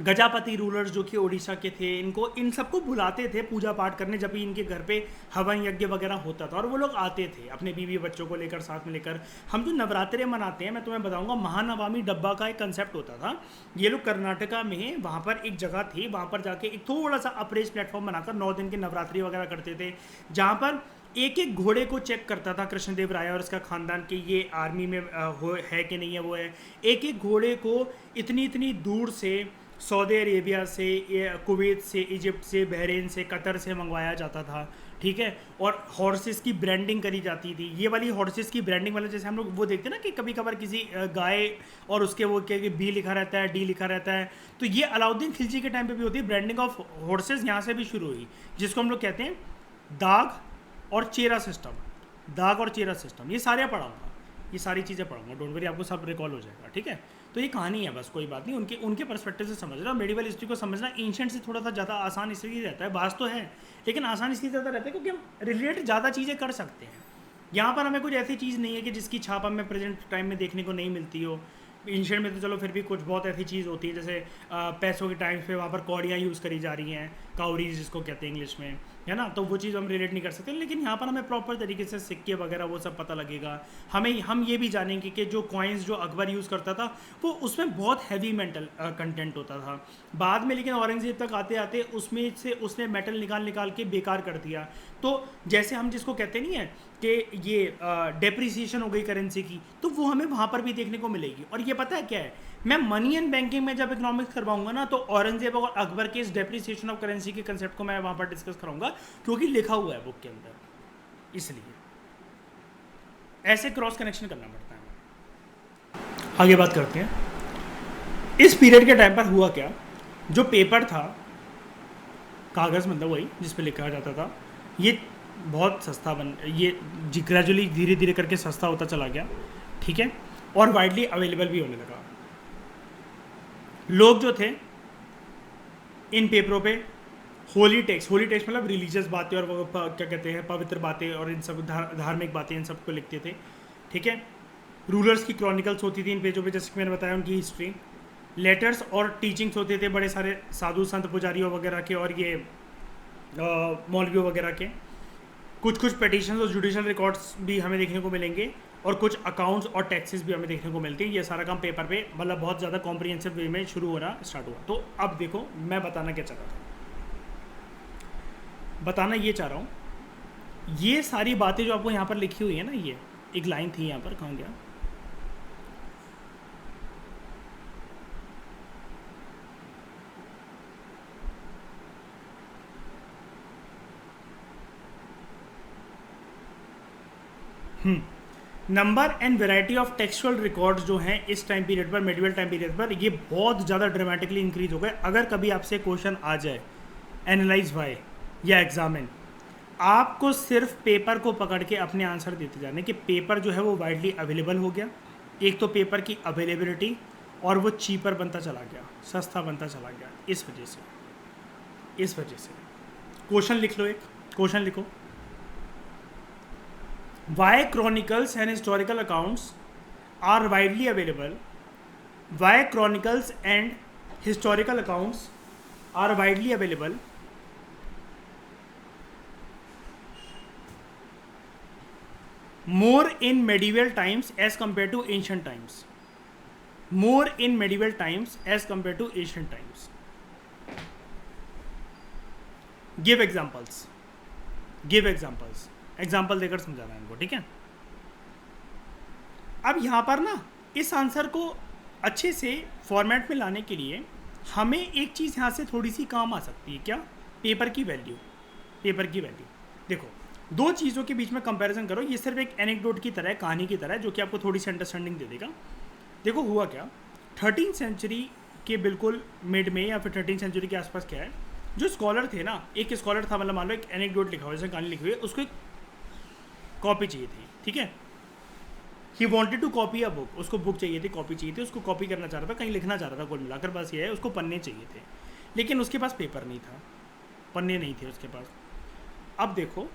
गजापति रूलर्स जो कि ओडिशा के थे, इनको इन सबको बुलाते थे पूजा पाठ करने, जब भी इनके घर पे हवन यज्ञ वगैरह होता था, और वो लोग आते थे अपने बीवी बच्चों को लेकर, साथ में लेकर। हम जो नवरात्रे मनाते हैं, मैं तुम्हें बताऊंगा, महानवमी डब्बा का एक कंसेप्ट होता था। ये लोग कर्नाटका में, वहाँ पर एक जगह थी, वहाँ पर जाके एक थोड़ा सा अप्रेज प्लेटफॉर्म बनाकर 9 दिन की नवरात्रि वगैरह करते थे, जहाँ पर एक एक घोड़े को चेक करता था कृष्णदेव राय और उसका खानदान कि ये आर्मी में है कि नहीं है, वो है। एक एक घोड़े को इतनी इतनी दूर से, सऊदी अरेबिया से, कुवैत से, इजिप्ट से, बहरीन से, कतर से मंगवाया जाता था, ठीक है। और हॉर्सेस की ब्रांडिंग करी जाती थी। ये वाली हॉर्सेस की ब्रांडिंग वाले, जैसे हम लोग वो देखते हैं ना कि कभी कभार किसी गाय और उसके वो क्या बी लिखा रहता है, डी लिखा रहता है, तो ये अलाउद्दीन खिलजी के टाइम पे भी होती है। ब्रांडिंग ऑफ हॉर्सेस यहाँ से भी शुरू हुई, जिसको हम लोग कहते हैं दाग और चेरा सिस्टम, दाग और चेरा सिस्टम। ये सारे पढ़ाऊँगा, ये सारी चीज़ें पढ़ाऊँगा, डोंट वरी, आपको सब रिकॉल हो जाएगा, ठीक है। तो ये कहानी है, बस कोई बात नहीं, उनके पर्सपेक्टिव से समझना। मेडिवल हिस्ट्री को समझना एंशिएंट से थोड़ा सा ज़्यादा आसान इसलिए रहता है, बात तो है, लेकिन आसान इसलिए ज़्यादा रहता है क्योंकि हम रिलेट ज़्यादा चीज़ें कर सकते हैं। यहाँ पर हमें कुछ ऐसी चीज़ नहीं है कि जिसकी छाप हमें प्रेजेंट टाइम में देखने को नहीं मिलती हो। एंशिएंट में तो चलो फिर भी कुछ बहुत ऐसी चीज़ होती है, जैसे पैसों के टाइम पे वहाँ पर कौड़ियाँ यूज़ करी जा रही हैं, काउरीज जिसको कहते हैं इंग्लिश में, है ना, तो वो चीज़ हम रिलेट नहीं कर सकते। लेकिन यहाँ पर हमें प्रॉपर तरीके से सिक्के वगैरह वो सब पता लगेगा। हम ये भी जानेंगे कि जो कॉइन्स जो अकबर यूज़ करता था वो उसमें बहुत हैवी मेटल कंटेंट होता था। बाद में लेकिन औरंगज़ेब तक आते आते उसमें से उसने मेटल निकाल के बेकार कर दिया। तो जैसे हम जिसको कहते नहीं है कि ये डेप्रिसिएशन हो गई करेंसी की, तो वो हमें वहाँ पर भी देखने को मिलेगी। और ये पता है क्या है, मैं मनी एंड बैंकिंग में जब इकोनॉमिक्स करवाऊंगा ना, तो औरंगजेब और अकबर के इस डेप्रिसिएशन ऑफ करेंसी के कंसेप्ट को मैं वहाँ पर डिस्कस कराऊंगा, क्योंकि लिखा हुआ है बुक के अंदर, इसलिए ऐसे क्रॉस कनेक्शन करना पड़ता है। आगे बात करते हैं इस पीरियड के टाइम पर हुआ क्या। जो पेपर था, कागज़ मतलब वही जिस पे लिखा जाता था, ये बहुत सस्ता ये ग्रेजुअली धीरे धीरे करके सस्ता होता चला गया, ठीक है, और वाइडली अवेलेबल भी होने लगा। लोग जो थे इन पेपरों पे होली टेक्स्ट मतलब रिलीजियस बातें और वो क्या कहते हैं पवित्र बातें और इन सब धार्मिक बातें, इन सब को लिखते थे, ठीक है। रूलर्स की क्रॉनिकल्स होती थी इन पेजों पे, जैसे कि मैंने बताया उनकी हिस्ट्री, लेटर्स और टीचिंग्स होते थे बड़े सारे साधु संत पुजारियों वगैरह के और ये मौलवियों वगैरह के। कुछ कुछ पिटिशंस और जुडिशल रिकॉर्ड्स भी हमें देखने को मिलेंगे, और कुछ अकाउंट्स और टैक्सेस भी हमें देखने को मिलते हैं। ये सारा काम पेपर पे मतलब बहुत ज़्यादा कॉम्प्रिहेंसिव वे में शुरू होना स्टार्ट हुआ। तो अब देखो मैं बताना क्या चाह रहा था, बताना ये चाह रहा हूँ, ये सारी बातें जो आपको यहाँ पर लिखी हुई है ना, ये एक लाइन थी यहाँ पर, कहाँ गया, number and variety of textual records जो हैं इस टाइम पीरियड पर, मेडिवल टाइम पीरियड पर, ये बहुत ज़्यादा ड्रामेटिकली इंक्रीज हो गए। अगर कभी आपसे क्वेश्चन आ जाए एनालाइज वाई या एग्जामिन, आपको सिर्फ पेपर को पकड़ के अपने आंसर देते जाने कि पेपर जो है वो वाइडली अवेलेबल हो गया। एक तो पेपर की अवेलेबिलिटी, और वो चीपर बनता चला गया, सस्ता बनता चला गया। इस वजह से क्वेश्चन लिख लो, एक क्वेश्चन लिखो, Why chronicles and historical accounts are widely available? Why chronicles and historical accounts are widely available? More in medieval times as compared to ancient times. More in medieval times as compared to ancient times. Give examples. Give examples. Example देकर समझाना है इनको, ठीक है। अब यहाँ पर ना इस आंसर को अच्छे से फॉर्मेट में लाने के लिए हमें एक चीज़ यहाँ से थोड़ी सी काम आ सकती है, क्या, पेपर की वैल्यू। पेपर की वैल्यू देखो, दो चीज़ों के बीच में कंपैरिजन करो, ये सिर्फ एक एनेक्डोट की तरह है, कहानी की तरह है, जो कि आपको थोड़ी सी अंडरस्टैंडिंग दे देगा। देखो हुआ क्या, 13वीं सेंचुरी के बिल्कुल मिड में या फिर 13वीं सेंचुरी के आसपास क्या है, जो स्कॉलर थे ना, एक स्कॉलर था, मतलब मान लो एक एनेक्डोट लिखा हुआ है, जैसे कहानी लिखी हुई है, उसको एक कॉपी चाहिए थी, ठीक है। He wanted to copy a book, उसको बुक चाहिए थी, कॉपी चाहिए थी, उसको कॉपी करना चाह रहा था, कहीं लिखना चाह रहा था, कुल मिलाकर बस ये है, उसको पन्ने चाहिए थे, लेकिन उसके पास पेपर नहीं था, पन्ने नहीं थे उसके पास। अब देखो,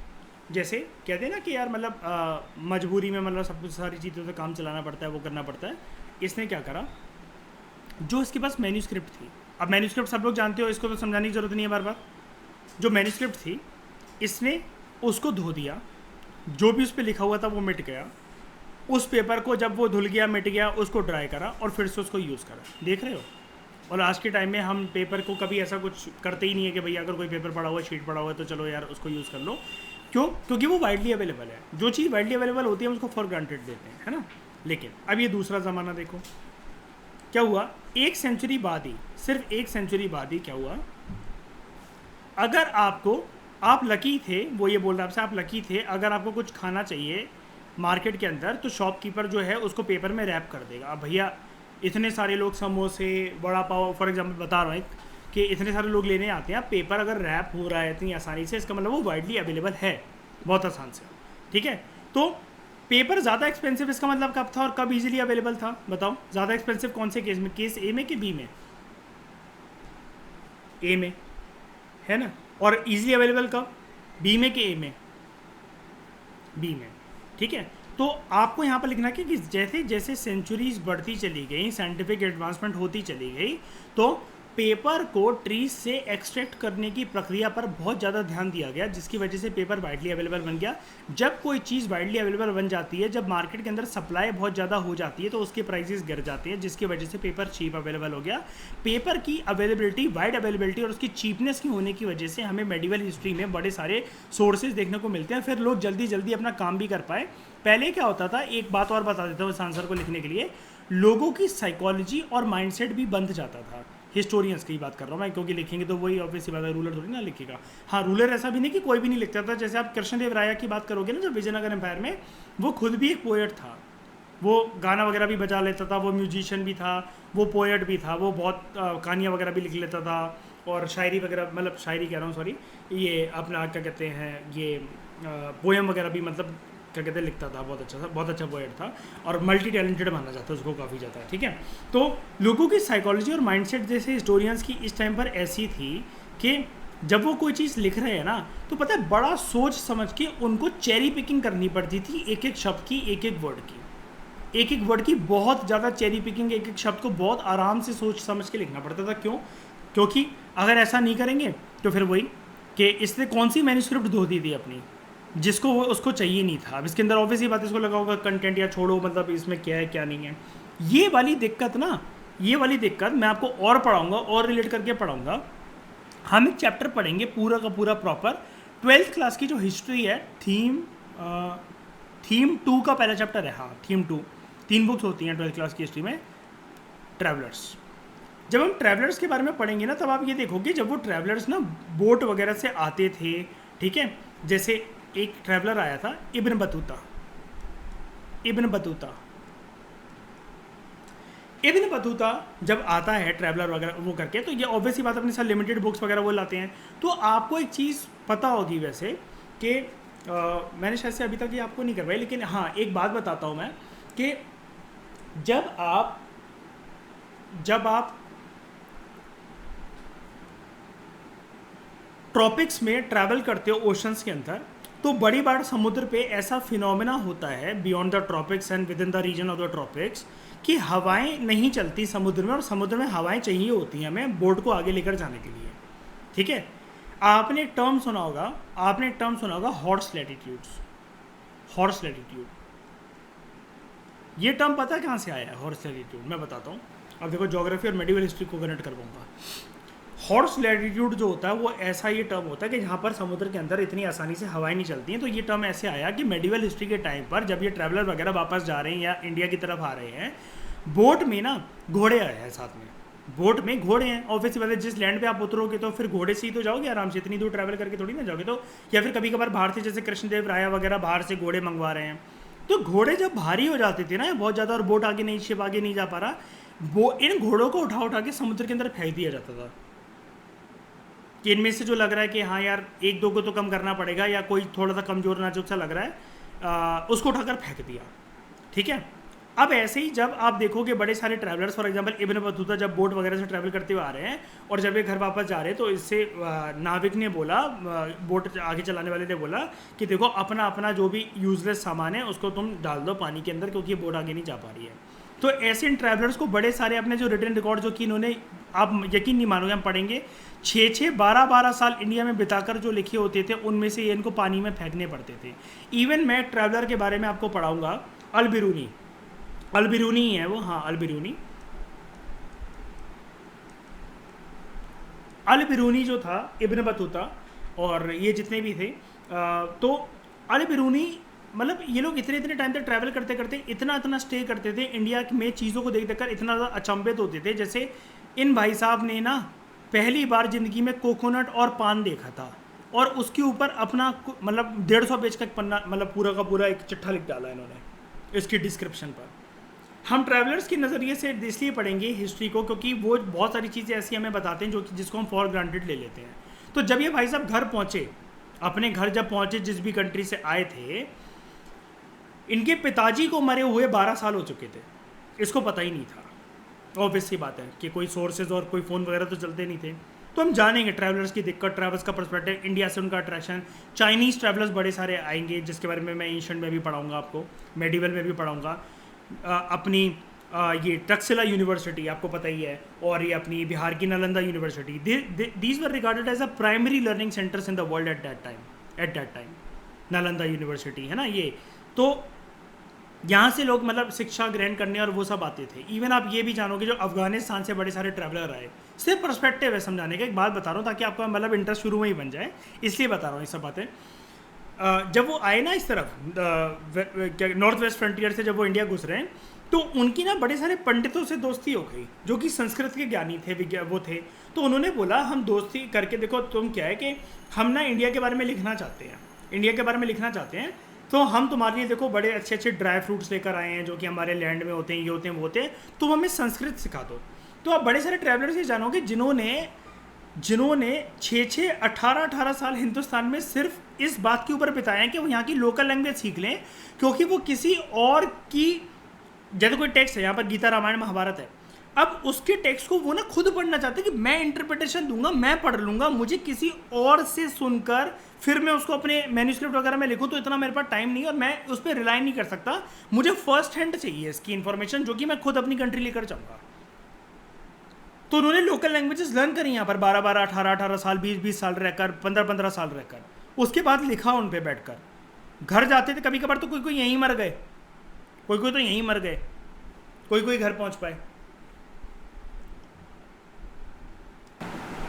जैसे कहते हैं ना कि यार मतलब मजबूरी में मतलब सब कुछ सारी चीज़ों से काम चलाना पड़ता है, वो करना पड़ता है। इसने क्या करा, जो इसके पास मैन्यूस्क्रिप्ट थी, अब मैन्यूस्क्रिप्ट सब लोग जानते हो, इसको तो समझाने की ज़रूरत नहीं है बार बार, जो मैन्यूस्क्रिप्ट थी इसने उसको धो दिया, जो भी उस पर लिखा हुआ था वो मिट गया, उस पेपर को जब वो धुल गया, मिट गया, उसको ड्राई करा और फिर से उसको यूज़ करा। देख रहे हो, और आज के टाइम में हम पेपर को कभी ऐसा कुछ करते ही नहीं है कि भैया अगर कोई पेपर पड़ा हुआ है, शीट पड़ा हुआ है, तो चलो यार उसको यूज़ कर लो। क्यों? क्योंकि वो वाइडली अवेलेबल है, जो चीज़ वाइडली अवेलेबल होती है हम उसको फॉर ग्रांटेड देते हैं, है ना। लेकिन अब ये दूसरा ज़माना देखो क्या हुआ, एक सेंचुरी बाद ही, सिर्फ एक सेंचुरी बाद ही क्या हुआ, अगर आपको, आप लकी थे, वो ये बोल रहा है आपसे, आप लकी थे, अगर आपको कुछ खाना चाहिए मार्केट के अंदर, तो शॉपकीपर जो है उसको पेपर में रैप कर देगा। अब भैया इतने सारे लोग समोसे, वड़ा पाव, फॉर एग्जांपल बता रहा हूँ कि इतने सारे लोग लेने आते हैं, पेपर अगर रैप हो रहा है इतनी आसानी से, इसका मतलब वो वाइडली अवेलेबल है, बहुत आसान से, ठीक है। तो पेपर ज़्यादा एक्सपेंसिव, इसका मतलब कब था और कब ईजिली अवेलेबल था, बताओ। ज़्यादा एक्सपेंसिव कौन से केस में, केस ए में कि बी में? ए में, है ना। और इजीली अवेलेबल कब, बी में कि ए में? बी में, ठीक है। तो आपको यहाँ पर लिखना कि जैसे जैसे सेंचुरीज बढ़ती चली गई, साइंटिफिक एडवांसमेंट होती चली गई, तो पेपर को ट्रीज से एक्सट्रैक्ट करने की प्रक्रिया पर बहुत ज़्यादा ध्यान दिया गया, जिसकी वजह से पेपर वाइडली अवेलेबल बन गया। जब कोई चीज़ वाइडली अवेलेबल बन जाती है, जब मार्केट के अंदर सप्लाई बहुत ज़्यादा हो जाती है, तो उसके प्राइसेस गिर जाते हैं, जिसकी वजह से पेपर चीप अवेलेबल हो गया। पेपर की अवेलेबिलिटी, वाइड अवेलेबिलिटी और उसकी चीपनेस की होने की वजह से हमें मेडिवल हिस्ट्री में बड़े सारे सोर्सेज देखने को मिलते हैं, फिर लोग जल्दी जल्दी अपना काम भी कर पाए। पहले क्या होता था, एक बात और बता देता हूँ इस आंसर को लिखने के लिए, लोगों की साइकोलॉजी और माइंडसेट भी बंद जाता था। हिस्टोरियंस की बात कर रहा हूँ मैं, क्योंकि लिखेंगे तो वही ऑब्वियसली बात है, रूलर थोड़ी ना लिखेगा। हाँ, रूलर ऐसा भी नहीं कि कोई भी नहीं लिखता था। जैसे आप कृष्णदेव राय की बात करोगे ना, जब विजयनगर एम्पायर में, वो खुद भी एक पोएट था, वो गाना वगैरह भी बजा लेता था, वो म्यूजिशियन भी था, वो पोएट भी था, वो बहुत कहानियाँ वगैरह भी लिख लेता था, और शायरी वगैरह, मतलब शायरी कह रहा हूँ सॉरी, ये अपना क्या कहते हैं, ये पोएम वगैरह भी, मतलब क्या कहते हैं, लिखता था, बहुत अच्छा पोएट था, और मल्टी टैलेंटेड माना जाता है उसको काफ़ी ज़्यादा, ठीक है। तो लोगों की साइकोलॉजी और माइंडसेट जैसे हिस्टोरियंस की इस टाइम पर ऐसी थी कि जब वो कोई चीज़ लिख रहे हैं ना, तो पता है बड़ा सोच समझ के उनको चेरी पिकिंग करनी पड़ती थी, एक एक शब्द की, एक एक वर्ड की। एक एक वर्ड की बहुत ज़्यादा चेरी पिकिंग, एक एक शब्द को बहुत आराम से सोच समझ के लिखना पड़ता था। क्यों? क्योंकि अगर ऐसा नहीं करेंगे तो फिर वही कि इसने कौन सी मैन्युस्क्रिप्ट धो दी थी अपनी, जिसको वो उसको चाहिए नहीं था। अब इसके अंदर ऑब्वियसली बात, इसको लगा होगा कंटेंट या छोड़ो, मतलब इसमें क्या है क्या नहीं है। ये वाली दिक्कत ना, ये वाली दिक्कत मैं आपको और पढ़ाऊँगा और रिलेट करके पढ़ाऊँगा। हम एक चैप्टर पढ़ेंगे पूरा का पूरा प्रॉपर 12th क्लास की जो हिस्ट्री है, थीम 2 का पहला चैप्टर है। हाँ, थीम 2, 3 बुक्स होती हैं 12th क्लास की हिस्ट्री में। ट्रैवलर्स, जब हम ट्रैवलर्स के बारे में पढ़ेंगे ना, तब आप ये देखोगे जब वो ट्रैवलर्स ना बोट वगैरह से आते थे, ठीक है, जैसे एक ट्रैवलर आया था इब्न बतूता। इब्न बतूता जब आता है ट्रैवलर वगैरह वो करके, तो ये ऑब्वियसली बात अपने साथ लिमिटेड बुक्स वगैरह वो लाते हैं। तो आपको एक चीज़ पता होगी वैसे कि मैंने शायद से अभी तक ये आपको नहीं करवाई, लेकिन हाँ एक बात बताता हूँ मैं कि जब आप ट्रॉपिक्स में ट्रैवल करते हो ओशंस के अंदर, तो बड़ी बार समुद्र पे ऐसा फिनोमेना होता है beyond the tropics and within the region of the tropics कि हवाएं नहीं चलती समुद्र में, और समुद्र में हवाएं चाहिए होती हैं हमें बोट को आगे लेकर जाने के लिए। ठीक है, आपने एक टर्म सुना होगा हॉर्स लैटिट्यूड। ये टर्म पता कहाँ से आया है हॉर्स लैटिट्यूड? मैं बताता हूँ। अब देखो, ज्योग्राफी और मेडिवल हिस्ट्री को कनेक्ट करवाऊंगा। हॉर्स लैटिट्यूड जो होता है वो ऐसा ये टर्म होता है कि जहाँ पर समुद्र के अंदर इतनी आसानी से हवाएं नहीं चलती हैं। तो ये टर्म ऐसे आया कि मेडिवल हिस्ट्री के टाइम पर जब ये ट्रैवलर वगैरह वापस जा रहे हैं या इंडिया की तरफ आ रहे हैं, बोट में ना घोड़े आए हैं साथ में। बोट में घोड़े हैं, ऑब्वियसली बात है, जिस लैंड पे आप उतरोगे तो फिर घोड़े से ही तो जाओगे आराम से, इतनी दूर ट्रैवल करके थोड़ी ना जाओगे। तो या फिर कभी कभार बाहर से, जैसे कृष्णदेव राय वगैरह बाहर से घोड़े मंगवा रहे हैं, तो घोड़े जब भारी हो जाते थे ना बहुत ज़्यादा, और बोट आगे नहीं, शिप आगे नहीं जा पा रहा, वो इन घोड़ों को उठा के समुद्र के अंदर फेंक दिया जाता था कि इनमें से जो लग रहा है कि हाँ यार एक दो को तो कम करना पड़ेगा, या कोई थोड़ा सा कमज़ोर नाजुक सा लग रहा है, उसको उठाकर फेंक दिया। ठीक है, अब ऐसे ही जब आप देखोगे बड़े सारे travellers, for example Ibn Battuta जब बोट वगैरह से ट्रैवल करते हुए आ रहे हैं, और जब ये घर वापस जा रहे हैं, तो इससे नाविक ने बोला, बोट आगे चलाने वाले ने बोला कि देखो अपना अपना जो भी यूजलेस सामान है उसको तुम डाल दो पानी के अंदर, क्योंकि ये बोट आगे नहीं जा पा रही है। तो ऐसे इन ट्रैवलर्स को बड़े सारे अपने जो रिटन रिकॉर्ड जो कि इन्होंने, आप यकीन नहीं मानोगे, हम पढ़ेंगे 6-6, 12-12 साल इंडिया में बिताकर जो लिखे होते थे, उनमें से ये इनको पानी में फेंकने पड़ते थे। इवन मैं ट्रैवलर के बारे में आपको पढ़ाऊँगा, अल-बिरूनी है वो, हाँ अल-बिरूनी जो था, इब्न बतूता और ये जितने भी थे, तो अल-बिरूनी मतलब ये लोग इतने टाइम तक ट्रैवल करते करते इतना स्टे करते थे इंडिया में, चीज़ों को देख कर इतना ज़्यादा अचंभित होते थे। जैसे इन भाई साहब ने ना पहली बार ज़िंदगी में कोकोनट और पान देखा था, और उसके ऊपर अपना मतलब 150 पेज का पन्ना, मतलब पूरा का पूरा एक चिट्ठा लिख डाला इन्होंने इसकी डिस्क्रिप्शन पर। हम ट्रैवलर्स के नज़रिए से इसलिए पढ़ेंगे हिस्ट्री को क्योंकि वो बहुत सारी चीज़ें ऐसी हमें बताते हैं जो कि जिसको हम फॉर ग्रांटेड ले लेते हैं। तो जब ये भाई साहब घर पहुँचे, अपने घर जब पहुँचे जिस भी कंट्री से आए थे, इनके पिताजी को मरे हुए 12 साल हो चुके थे, इसको पता ही नहीं था। ऑब्वियसली बात है कि कोई सोर्सेज और कोई फ़ोन वगैरह तो चलते नहीं थे। तो हम जानेंगे ट्रैवलर्स की दिक्कत, ट्रैवलर्स का पर्सपेक्टिव, इंडिया से उनका अट्रैक्शन। चाइनीज़ ट्रैवलर्स बड़े सारे आएंगे जिसके बारे में मैं एंशिएंट में भी पढ़ाऊँगा, आपको मेडिवल में भी पढ़ाऊँगा। अपनी ये टक्सिला यूनिवर्सिटी आपको पता ही है, और ये अपनी बिहार की Nalanda university, these were regarded as a primary learning centres in the world at that time. Nalanda university है ना ये, तो यहाँ से लोग मतलब शिक्षा ग्रहण करने और वो सब आते थे। इवन आप ये भी जानोगे जो अफगानिस्तान से बड़े सारे ट्रैवलर आए, सिर्फ पर्सपेक्टिव है समझाने का, एक बात बता रहा हूँ ताकि आपका मतलब इंटरेस्ट शुरू में ही बन जाए, इसलिए बता रहा हूँ ये सब बातें। जब वो आए ना इस तरफ नॉर्थ वेस्ट फ्रंटियर से, जब वो इंडिया घुस रहे हैं, तो उनकी ना बड़े सारे पंडितों से दोस्ती हो गई जो कि संस्कृत के ज्ञानी थे, वो थे। तो उन्होंने बोला हम दोस्ती करके देखो, तुम क्या है कि हम ना इंडिया के बारे में लिखना चाहते हैं, तो हम तुम्हारे लिए देखो बड़े अच्छे अच्छे ड्राई फ्रूट्स लेकर आए हैं जो कि हमारे लैंड में होते हैं, ये होते हैं, वो होते हैं, तुम हमें संस्कृत सिखा दो। तो आप बड़े सारे ट्रैवलर्स ये जानोगे जिन्होंने 6-6, 18-18 साल हिंदुस्तान में सिर्फ इस बात के ऊपर बिताए हैं कि वो यहाँ की लोकल लैंग्वेज सीख लें, क्योंकि वो किसी और की, जैसे कोई टेक्स्ट है यहाँ पर गीता रामायण महाभारत है, अब उसके टेक्स्ट को वो ना खुद पढ़ना चाहते हैं कि मैं इंटरप्रिटेशन दूंगा, मैं पढ़ लूंगा, मुझे किसी और से सुनकर फिर मैं उसको अपने मैन्यूस्क्रिप्ट वगैरह में लिखूं तो इतना मेरे पास टाइम नहीं है और मैं उस पर रिलाई नहीं कर सकता। मुझे फर्स्ट हैंड चाहिए इसकी इन्फॉर्मेशन जो कि मैं खुद अपनी कंट्री लेकर जाऊंगा। तो उन्होंने लोकल लैंग्वेजेस लर्न करी यहाँ पर 12-12, 18-18 साल, 20-20 साल रहकर, 15-15 साल रहकर, उसके बाद लिखा उन पे बैठकर। घर जाते थे कभी कभार तो कोई कोई यहीं मर गए, कोई कोई तो यहीं मर गए, कोई कोई घर पहुंच पाए।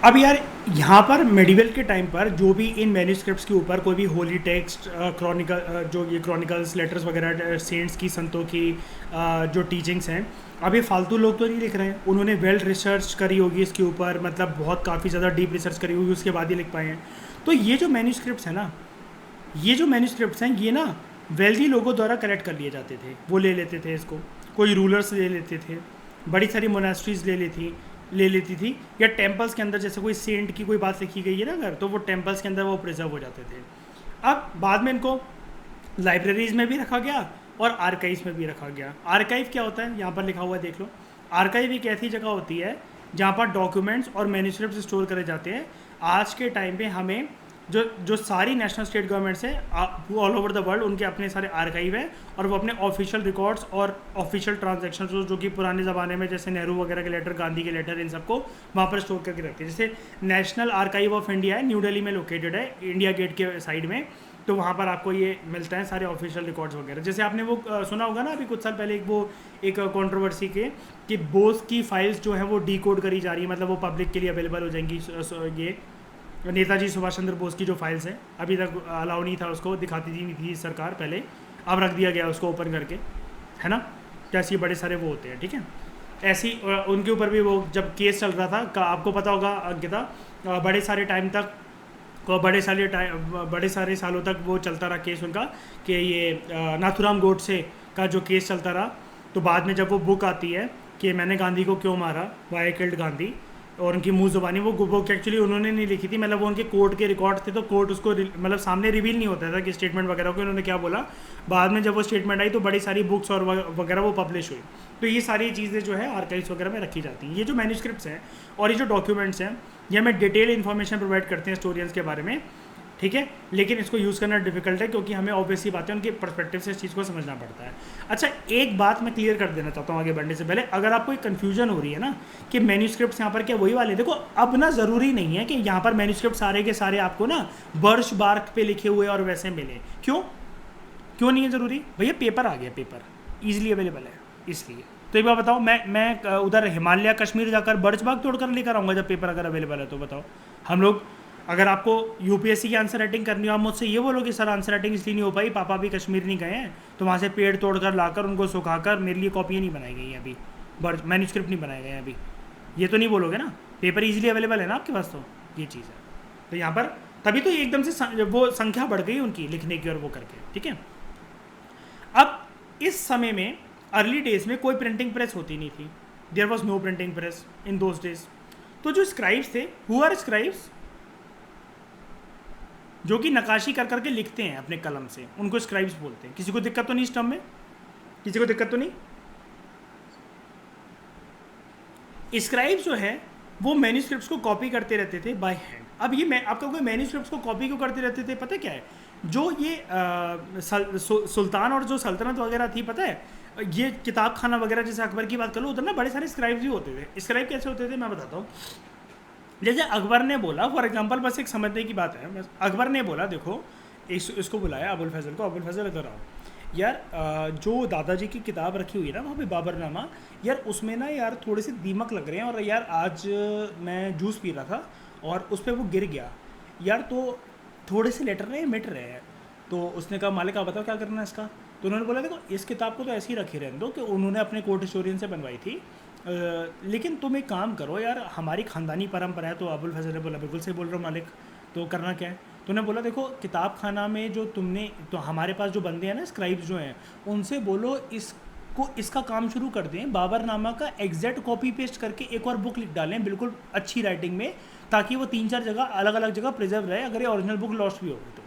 अब यार यहाँ पर मेडिवल के टाइम पर जो भी इन मैन्यूस्क्रिप्ट्स के ऊपर कोई भी होली टेक्स्ट, क्रॉनिकल, जो ये क्रॉनिकल्स, लेटर्स वगैरह, सेंट्स की, संतों की जो टीचिंग्स हैं, अब ये फालतू लोग तो नहीं लिख रहे हैं, उन्होंने वेल रिसर्च करी होगी इसके ऊपर, मतलब बहुत काफ़ी ज़्यादा डीप रिसर्च करी होगी, उसके बाद ही लिख पाए हैं। तो ये जो मैन्यूस्क्रिप्ट्स हैं ना, ये जो मैन्यूस्क्रिप्ट्स हैं ये ना वेल्दी लोगों द्वारा कलेक्ट कर लिए जाते थे, वो ले लेते थे इसको, कोई रूलर्स ले लेते थे, बड़ी सारी मोनास्ट्रीज ले लेती थी, या टेम्पल्स के अंदर जैसे कोई सेंट की कोई बात लिखी गई है ना अगर, तो वो टेम्पल्स के अंदर वो प्रिजर्व हो जाते थे। अब बाद में इनको लाइब्रेरीज में भी रखा गया और आर्काइव्स में भी रखा गया। आर्काइव क्या होता है, यहाँ पर लिखा हुआ है देख लो। आर्काइव एक ऐसी जगह होती है जहाँ पर डॉक्यूमेंट्स और मैन्यूस्क्रिप्ट्स स्टोर करे जाते हैं। आज के टाइम पे हमें जो सारी नेशनल स्टेट गवर्नमेंट्स हैं ऑल ओवर द वर्ल्ड, उनके अपने सारे आर्काइव हैं और वो अपने ऑफिशियल रिकॉर्ड्स और ऑफिशियल ट्रांजैक्शंस जो कि पुराने ज़माने में जैसे नेहरू वगैरह के लेटर, गांधी के लेटर, इन सबको वहाँ पर स्टोर करके रखते हैं। जैसे नेशनल आर्काइव ऑफ इंडिया है, न्यू दिल्ली में लोकेटेड है, इंडिया गेट के साइड में, तो वहाँ पर आपको ये मिलता है सारे ऑफिशियल रिकॉर्ड्स वगैरह। जैसे आपने वो सुना होगा ना अभी कुछ साल पहले एक कंट्रोवर्सी के कि बोस की फाइल्स जो है वो डिकोड करी जा रही है, मतलब वो पब्लिक के लिए अवेलेबल हो जाएंगी। ये नेताजी सुभाष चंद्र बोस की जो फाइल्स हैं, अभी तक अलाउ नहीं था उसको, दिखाती नहीं थी सरकार पहले, अब रख दिया गया उसको ओपन करके, है ना। कैसे बड़े सारे वो होते हैं, ठीक है। ऐसी उनके ऊपर भी वो जब केस चल रहा था, आपको पता होगा अंकिता, बड़े सारे टाइम तक, बड़े सारे सालों तक वो चलता रहा केस उनका, कि ये नाथुराम गोडसे का जो केस चलता रहा। तो बाद में जब वो बुक आती है कि मैंने गांधी को क्यों मारा, वाई आई किल्ड गांधी, और उनकी मुँह ज़ुबानी, वो बुक एक्चुअली उन्होंने नहीं लिखी थी, मतलब वो उनके कोर्ट के रिकॉर्ड थे, तो कोर्ट उसको मतलब सामने रिवील नहीं होता था कि स्टेटमेंट वगैरह को उन्होंने क्या बोला। बाद में जब वो स्टेटमेंट आई तो बड़ी सारी बुक्स और वगैरह वो पब्लिश हुई। तो ये सारी चीज़ें जो है आर्काइव्स वगैरह में रखी जाती हैं। ये जो मैन्यूस्क्रिप्ट्स हैं और ये जो डॉक्यूमेंट्स हैं, ये हमें डिटेल इन्फॉर्मेशन प्रोवाइड करते हैं स्टोरियंस के बारे में, ठीक है। लेकिन इसको यूज़ करना डिफिकल्ट है क्योंकि हमें ऑब्वियसली बात है उनके पर्सपेक्टिव से इस चीज़ को समझना पड़ता है। अच्छा, एक बात मैं क्लियर कर देना चाहता हूँ आगे बढ़ने से पहले, अगर आपको एक कन्फ्यूजन हो रही है ना कि मैन्यूस्क्रिप्ट्स यहाँ पर क्या वही वाले, देखो अब ना ज़रूरी नहीं है कि यहाँ पर मैन्यूस्क्रिप्ट सारे के सारे आपको ना बर्च बार्क पे लिखे हुए और वैसे मिले। क्यों नहीं है ज़रूरी भैया, पेपर आ गया, पेपर ईजिली अवेलेबल है इसलिए। तो एक बार बताओ, मैं उधर हिमालय कश्मीर जाकर बर्च बाग तोड़ कर लेकर आऊँगा जब पेपर अगर अवेलेबल है? तो बताओ, हम लोग, अगर आपको यूपीएससी की आंसर राइटिंग करनी हो, आप मुझसे ये बोलो कि सर आंसर राइटिंग इसलिए नहीं हो पाई, पापा भी कश्मीर नहीं गए हैं, तो वहाँ से पेड़ तोड़कर लाकर उनको सुखाकर मेरे लिए कॉपियाँ नहीं बनाई गई हैं अभी, मैन्यूस्क्रिप्ट नहीं बनाए गए हैं अभी, ये तो नहीं बोलोगे ना? पेपर इजीली अवेलेबल है ना आपके पास, तो ये चीज़ है। तो यहाँ पर तभी तो एकदम से वो संख्या बढ़ गई उनकी लिखने की और वो करके, ठीक है। अब इस समय में अर्ली डेज में कोई प्रिंटिंग प्रेस होती नहीं थी, there was no printing press in those days. तो जो स्क्राइब्स थे, हु आर स्क्राइब्स, जो कि नकाशी कर करके लिखते हैं अपने कलम से, उनको स्क्राइब्स बोलते हैं। किसी को दिक्कत तो नहीं इस टर्म में? किसी को दिक्कत तो नहीं? स्क्राइब्स जो है वो मैन्यूस्क्रिप्ट्स को कॉपी करते रहते थे बाय हैंड। अब ये मैं आपका कोई मैन्यूस्क्रिप्ट्स को कॉपी क्यों करते रहते थे पता क्या है? जो ये सुल्तान और जो सल्तनत वगैरह थी, पता है, ये किताब खाना वगैरह जैसे अकबर की बात कर लो, उधर ना बड़े सारे स्क्राइब्स भी होते थे। स्क्राइब कैसे होते थे मैं बताता हूँ। जैसे अकबर ने बोला, फॉर एग्जांपल, बस एक समझने की बात है, बस अकबर ने बोला देखो, इसको बुलाया अबुल फैज़ल को, अबुल फैज़ल इधर आओ यार, जो दादाजी की किताब रखी हुई है ना वहाँ पे बाबरनामा, यार उसमें ना यार थोड़े से दीमक लग रहे हैं, और यार आज मैं जूस पी रहा था और उस पर वो गिर गया यार, तो थोड़े से लेटर रहे मिट रहे हैं। तो उसने कहा मालिक आप बताओ क्या करना है इसका? तो उन्होंने बोला देखो इस किताब को तो ऐसे ही रखे रहने दो, कि उन्होंने अपने कोर्ट हिस्टोरियन से बनवाई थी, लेकिन तुम एक काम करो यार, हमारी ख़ानदानी परंपरा है। तो अबुल फैज़ल ने बोला बिल्कुल सही बोल रहा हूँ मालिक, तो करना क्या है? तो उन्होंने बोला देखो किताब खाना में जो तुमने, तो हमारे पास जो बंदे हैं ना स्क्राइब्स जो हैं, उनसे बोलो इसका काम शुरू कर दें, बाबरनामा का एग्जैक्ट कॉपी पेस्ट करके एक और बुक लिख डालें बिल्कुल अच्छी राइटिंग में, ताकि वो 3-4 जगह अलग अलग जगह प्रिजर्व रहे, अगर ये ओरिजिनल बुक लॉस्ट भी होगी तो।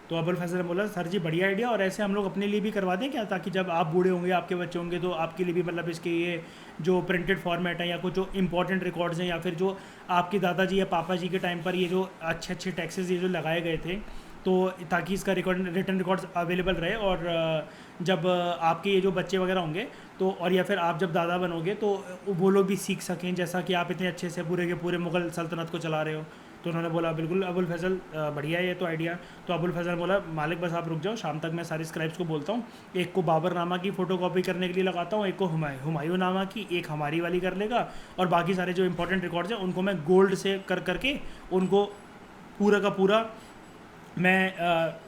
तो अबुल फैज़ल ने बोला सर जी बढ़िया आइडिया, और ऐसे हम लोग अपने लिए भी करवा दें क्या, ताकि जब आप बूढ़े होंगे, आपके बच्चे होंगे, तो आपके लिए भी मतलब इसके ये जो प्रिंटेड फॉर्मेट है या कुछ जो इंपॉर्टेंट रिकॉर्ड्स हैं, या फिर जो आपके दादाजी या पापा जी के टाइम पर ये जो अच्छे अच्छे टैक्सेस ये जो लगाए गए थे, तो ताकि इसका रिकॉर्ड रिटर्न रिकॉर्ड्स अवेलेबल रहे, और जब आपके ये जो बच्चे वगैरह होंगे तो, और या फिर आप जब दादा बनोगे तो वो लोग भी सीख सकें, जैसा कि आप इतने अच्छे से पूरे के पूरे मुग़ल सल्तनत को चला रहे हो। तो उन्होंने बोला बिल्कुल अबुल फैज़ल, बढ़िया है ये तो आइडिया। तो अबुल फैज़ल बोला मालिक बस आप रुक जाओ, शाम तक मैं सारी स्क्राइब्स को बोलता हूँ, एक को बाबर नामा की फ़ोटो कॉपी करने के लिए लगाता हूँ, एक को हुमायूं नामा की, एक हमारी वाली कर लेगा, और बाकी सारे जो इंपॉर्टेंट रिकॉर्ड्स हैं उनको मैं गोल्ड से कर करके उनको पूरा का पूरा मैं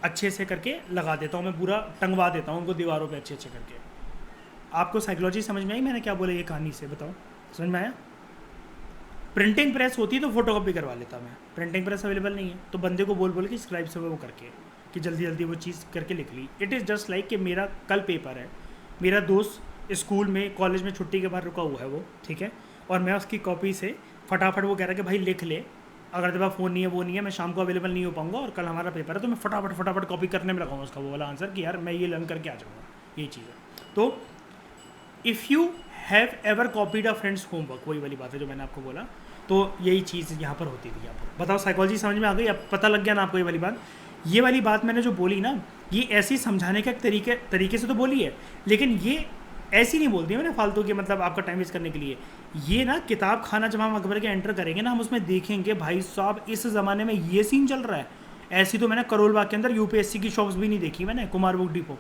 अच्छे से करके लगा देता हूँ, मैं पूरा टंगवा देता हूँ उनको दीवारों पे अच्छे अच्छे करके। आपको साइकोलॉजी समझ में आई मैंने क्या बोला ये कहानी से, बताओ समझ में आया? प्रिंटिंग प्रेस होती तो फोटोकॉपी करवा लेता मैं, प्रिंटिंग प्रेस अवेलेबल नहीं है, तो बंदे को बोल बोल के स्क्राइब से वो करके कि जल्दी जल्दी वो चीज़ करके लिख ली। इट इज़ जस्ट लाइक कि मेरा कल पेपर है, मेरा दोस्त स्कूल में कॉलेज में छुट्टी के बाद रुका हुआ है वो, ठीक है, और मैं उसकी कॉपी से फटाफट वो कह रहा है कि भाई लिख ले, अगर तेरे पास फ़ोन नहीं है वो नहीं है, मैं शाम को अवेलेबल नहीं हो पाऊंगा और कल हमारा पेपर है, तो मैं फटाफट कॉपी करने में लगाऊंगा उसका वो वाला आंसर कि यार मैं ये लर्न करके आ जाऊँगा, ये चीज़ है। तो if you have ever copied a friends homework, वही वाली बात है जो मैंने आपको बोला, तो यही चीज़ यहाँ पर होती थी। यहाँ पर बताओ साइकोलॉजी समझ में आ गई, अब पता लग गया ना आपको ये वाली बात मैंने जो बोली ना, ये ऐसी समझाने का तरीके से तो बोली है, लेकिन ये ऐसी नहीं बोलती मैंने फालतू के, मतलब आपका टाइम वेस्ट करने के लिए। ये ना किताब खाना जब हम अकबर के एंटर करेंगे ना, हम उसमें देखेंगे भाई साहब इस ज़माने में ये सीन चल रहा है। ऐसी तो मैंने करोल बाग के अंदर यूपीएससी की शॉप्स भी नहीं देखी मैंने, कुमार बुक डिपो,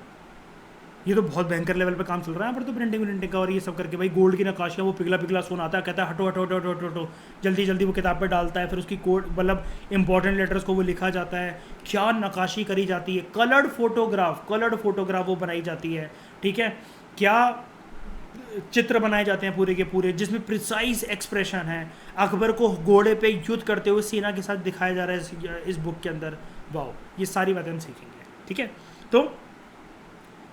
ये तो बहुत भयंकर लेवल पे काम चल रहा है यहाँ पर तो, प्रिंटिंग का और ये सब करके भाई गोल्ड की नक्काशियाँ, वो पिघला पिघला सोना आता है, कहता है हटो हटो हटो हटो हटो हटो, जल्दी जल्दी वो किताब पे डालता है, फिर उसकी कोड मतलब इंपॉर्टेंट लेटर्स को वो लिखा जाता है, क्या नक्काशी करी जाती है, कलर्ड फोटोग्राफ वो बनाई जाती है, ठीक है, क्या चित्र बनाए जाते हैं पूरे के पूरे, जिसमें प्रिसाइज एक्सप्रेशन है। अकबर को घोड़े पे युद्ध करते हुए सेना के साथ दिखाया जा रहा है इस बुक के अंदर। वाओ, ये सारी बातें हम सीखेंगे, ठीक है। तो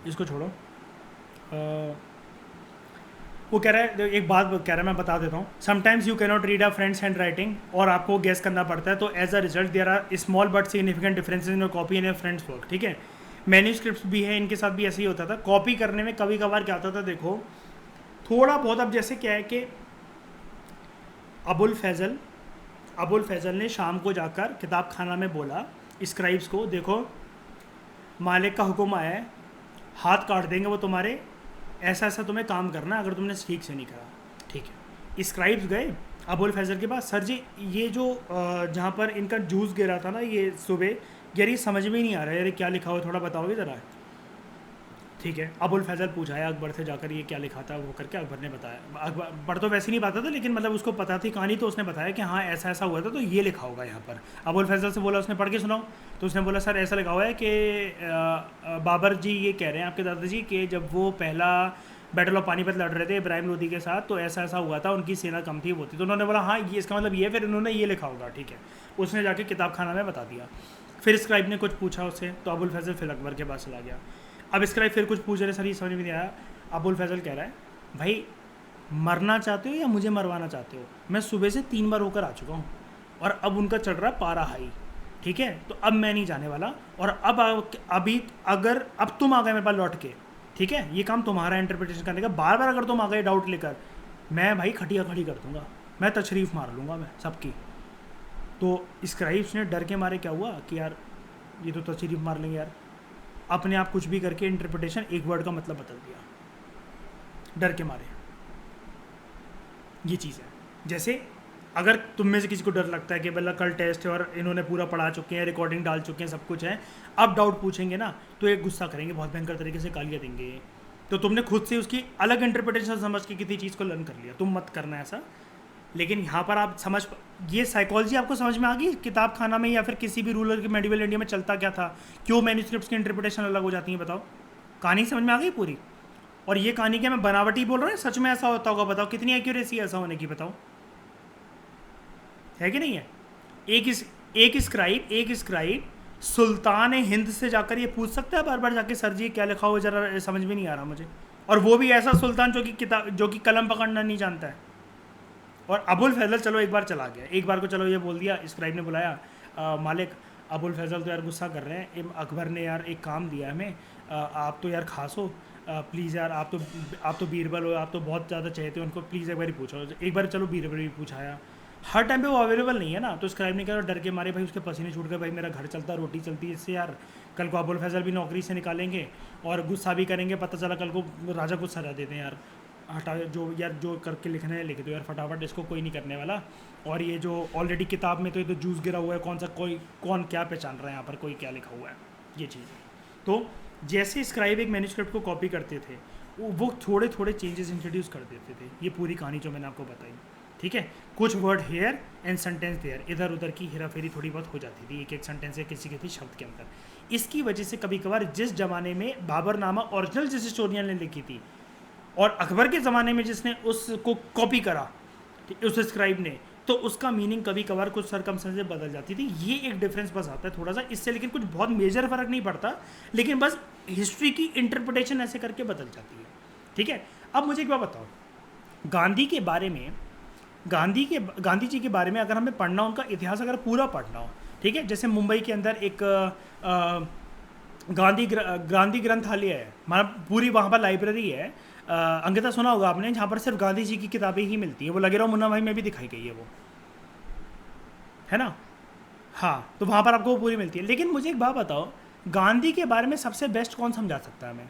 इसको छोड़ो, वो कह रहा है, एक बात कह रहा है मैं बता देता हूँ, sometimes you cannot read a friend's handwriting, और आपको गेस करना पड़ता है, तो as a result there are small but significant differences in your copy and your friend's work, ठीक है। मैन्यूस्क्रिप्ट्स भी है, इनके साथ भी ऐसे ही होता था। कॉपी करने में कभी कभार क्या होता था, देखो थोड़ा बहुत, अब जैसे क्या है कि अबुल फैज़ल ने शाम को जाकर किताब खाना में बोला स्क्राइब्स को, देखो मालिक का हुक्म आया है, हाथ काट देंगे वो तुम्हारे, ऐसा ऐसा तुम्हें काम करना अगर तुमने ठीक से नहीं करा, ठीक है। स्क्राइब्स गए अबुल फैज़ल के पास, सर जी ये जो जहाँ पर इनका जूस गिरा था ना ये सुबह, यार ये समझ में ही नहीं आ रहा है, यार क्या लिखा हुआ थोड़ा बताओगे ज़रा, ठीक है। अबुल फैज़ल पूछा है अकबर से जाकर ये क्या लिखा था, वो करके अकबर ने बताया। अकबर तो वैसे नहीं पाता था, लेकिन मतलब उसको पता थी कहानी, तो उसने बताया कि हाँ ऐसा ऐसा हुआ था, तो ये लिखा होगा यहाँ पर। अबुल फैज़ल से बोला, उसने पढ़ के सुनाओ, तो उसने बोला सर ऐसा लिखा हुआ है कि बाबर जी ये कह रहे हैं आपके दादाजी कि जब वो पहला बैटल ऑफ पानीपत लड़ रहे थे इब्राहिम लोदी के साथ, तो ऐसा ऐसा हुआ था, उनकी सेना कम थी वो थी। तो उन्होंने बोला हाँ ये इसका मतलब ये, फिर उन्होंने ये लिखा होगा, ठीक है। उसने जाके किताब खाना में बता दिया। फिर स्क्राइब ने कुछ पूछा उससे, तो अबुल फैज़ल फिर अकबर के पास चला गया। अब स्क्राइब फिर कुछ पूछ रहे, सर ये समझ में नहीं आया। अबुल फैज़ल कह रहा है भाई मरना चाहते हो या मुझे मरवाना चाहते हो, मैं सुबह से 3 बार होकर आ चुका हूँ और अब उनका चढ़ रहा पारा हाई, ठीक है, तो अब मैं नहीं जाने वाला, और अभी अगर अब तुम आ गए मेरे पास लौट के, ठीक है, ये काम तुम्हारा इंटरप्रिटेशन करने का, बार बार अगर तुम आ गए डाउट लेकर, मैं भाई खटिया खड़ी कर दूंगा, मैं तशरीफ़ मार लूँगा मैं सबकी। तो स्क्राइब्स ने डर के मारे क्या हुआ कि यार ये तो तशरीफ़ मार लेंगे यार, अपने आप कुछ भी करके इंटरप्रिटेशन एक वर्ड का मतलब बदल दिया डर के मारे। ये चीज़ है, जैसे अगर तुम में से किसी को डर लगता है कि भला कल टेस्ट है और इन्होंने पूरा पढ़ा चुके हैं, रिकॉर्डिंग डाल चुके हैं, सब कुछ है, अब डाउट पूछेंगे ना तो एक गुस्सा करेंगे, बहुत भयंकर तरीके से गालियाँ देंगे, तो तुमने खुद से उसकी अलग इंटरप्रिटेशन समझ के किसी चीज़ को लर्न कर लिया, तुम मत करना ऐसा। लेकिन यहाँ पर आप समझ, ये साइकोलॉजी आपको समझ में आ गई किताब खाना में, या फिर किसी भी रूरल के मेडिवल इंडिया में चलता क्या था, क्यों मैन्यूस्क्रिप्ट्स की इंटरप्रिटेशन अलग हो जाती है, बताओ। कहानी समझ में आ गई पूरी। और ये कहानी क्या मैं बनावटी बोल रहा हूँ, सच में ऐसा होता होगा, बताओ कितनी एक्यूरेसी है ऐसा होने की, बताओ है कि नहीं है। एक स्क्राइब सुल्तान हिंद से जाकर ये पूछ सकता है बार बार जाके, सर जी क्या लिखा हुआ जरा समझ में नहीं आ रहा मुझे, और वो भी ऐसा सुल्तान जो कि कलम पकड़ना नहीं जानता है। और अबुल फैज़ल चलो एक बार चला गया, एक बार को चलो ये बोल दिया, स्क्राइब ने बुलाया, मालिक अबुल फैज़ल तो यार गुस्सा कर रहे हैं, अकबर ने यार एक काम दिया हमें, आप तो यार खास हो, प्लीज़ यार आप तो बीरबल हो, आप तो बहुत ज़्यादा चाहते हो उनको, प्लीज़ एक बार ही पूछो। एक बार चलो बीरबल भी पूछाया, हर टाइम पे वो अवेलेबल नहीं है ना, तो स्क्राइब नहीं करा, डर के मारे भाई उसके पसीने छूट गए, भाई मेरा घर चलता रोटी चलती है इससे यार, कल को अबुल फैज़ल भी नौकरी से निकालेंगे और गुस्सा भी करेंगे, पता चला कल को राजा को सजा देते हैं यार, हटा जो यार जो करके लिखना है लिख दो यार फटाफट, इसको कोई नहीं करने वाला। और ये जो ऑलरेडी किताब में तो ये तो जूस गिरा हुआ है, कौन क्या पहचान रहा है यहाँ पर, कोई क्या लिखा हुआ है, ये चीज़ है। तो जैसे स्क्राइब एक मैन्यूस्क्रिप्ट को कॉपी करते थे, वो थोड़े थोड़े चेंजेस इंट्रोड्यूस कर देते थे, ये पूरी कहानी जो मैंने आपको बताई, ठीक है। कुछ word here and sentence there, इधर उधर की हेरा फेरी थोड़ी बहुत हो जाती थी एक एक सेंटेंस या किसी किसी शब्द के अंदर। इसकी वजह से कभी कभार जिस जमाने में बाबरनामा ओरिजिनल जिस हिस्टोरियन ने लिखी थी और अकबर के ज़माने में जिसने उसको कॉपी करा, उस स्क्राइब ने, तो उसका मीनिंग कभी कभार कुछ सरकमस्टेंसेस बदल जाती थी। ये एक डिफरेंस बस आता है थोड़ा सा इससे, लेकिन कुछ बहुत मेजर फर्क नहीं पड़ता, लेकिन बस हिस्ट्री की इंटरप्रिटेशन ऐसे करके बदल जाती है, ठीक है। अब मुझे एक बात बताओ, गांधी के बारे में, गांधी जी के बारे में अगर हमें पढ़ना, उनका इतिहास अगर पूरा पढ़ना हो, ठीक है, जैसे मुंबई के अंदर एक गांधी ग्रंथालय है, मतलब पूरी वहाँ पर लाइब्रेरी है, अंकिता सुना होगा आपने, जहाँ पर सिर्फ गांधी जी की किताबें ही मिलती है, वो लगे रहो मुन्ना भाई में भी दिखाई गई है वो, है ना। हाँ, तो वहाँ पर आपको वो पूरी मिलती है। लेकिन मुझे एक बात बताओ, गांधी के बारे में सबसे बेस्ट कौन समझा सकता है हमें?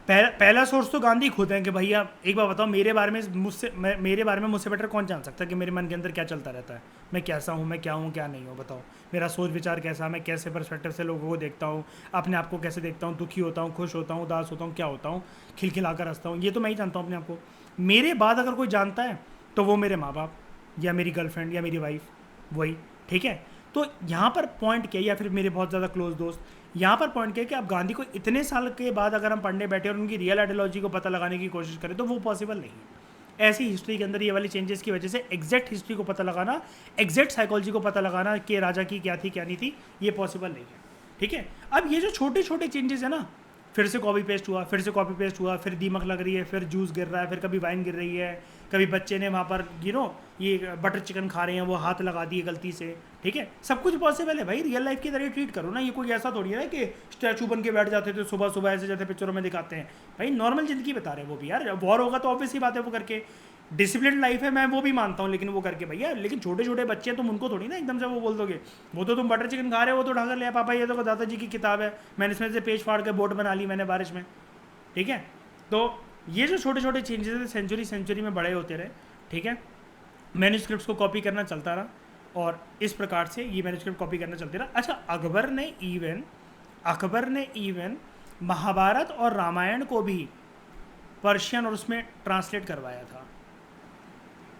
पहला सोर्स तो गांधी खुद है कि भैया एक बार बताओ, मेरे बारे में मुझसे बेटर कौन जान सकता है कि मेरे मन के अंदर क्या चलता रहता है, मैं कैसा हूँ, मैं क्या हूँ क्या नहीं हूँ, बताओ मेरा सोच विचार कैसा, मैं कैसे पर्सपेक्टिव से लोगों को देखता हूँ, अपने आप को कैसे देखता हूँ, दुखी होता हूँ, खुश होता हूँ, उदास होता हूँ, क्या होता हूँ, खिलखिला कर हंसता हूँ, ये तो मैं ही जानता हूँ अपने आप को। मेरे बाद अगर कोई जानता है तो वो मेरे माँ बाप या मेरी गर्लफ्रेंड या मेरी वाइफ, वही, ठीक है। तो यहाँ पर पॉइंट क्या है, या फिर मेरे बहुत ज़्यादा क्लोज दोस्त, यहाँ पर पॉइंट क्या है कि आप गांधी को इतने साल के बाद अगर हम पढ़ने बैठे और उनकी रियल आइडियोलॉजी को पता लगाने की कोशिश करें तो वो पॉसिबल नहीं है। ऐसी हिस्ट्री के अंदर ये वाली चेंजेस की वजह से एग्जैक्ट हिस्ट्री को पता लगाना, एग्जैक्ट साइकोलॉजी को पता लगाना कि राजा की क्या थी क्या नहीं थी, ये पॉसिबल नहीं है, ठीक है। अब ये जो छोटे छोटे चेंजेस है ना, फिर से कॉपी पेस्ट हुआ, फिर से कॉपी पेस्ट हुआ, फिर दीमक लग रही है, फिर जूस गिर रहा है, फिर कभी वाइन गिर रही है, कभी बच्चे ने वहाँ पर ये बटर चिकन खा रहे हैं, वो हाथ लगा दिए गलती से, ठीक है। सब कुछ पॉसिबल है भाई, रियल लाइफ की तरह ट्रीट करो ना, ये कोई ऐसा थोड़ी है कि स्टैचू बन के बैठ जाते थे सुबह सुबह ऐसे जैसे पिक्चरों में दिखाते हैं। भाई नॉर्मल ज़िंदगी बता रहे हैं वो भी यार, वॉर होगा तो ऑब्वियस ही बात है वो करके, डिसिप्लिन लाइफ है मैं वो भी मानता हूँ, लेकिन वो करके भैया, लेकिन छोटे छोटे बच्चे हैं, तुम उनको थोड़ी ना एकदम से वो बोल दोगे, वो तो तुम बटर चिकन खा रहे हो, वो तो ढंग लिया पापा ये तो दादाजी की किताब है, मैंने इसमें से पेज फाड़ के बोट बना ली मैंने बारिश में, ठीक है। तो ये जो छोटे छोटे चेंजेस है सेंचुरी सेंचुरी में बड़े होते रहे, ठीक है। मैन्यूस्क्रिप्ट्स को कॉपी करना चलता रहा और इस प्रकार से ये मैन्यूस्क्रिप्ट कॉपी करना चलते रहा। अच्छा, अकबर ने इवन महाभारत और रामायण को भी पर्शियन और उसमें ट्रांसलेट करवाया था,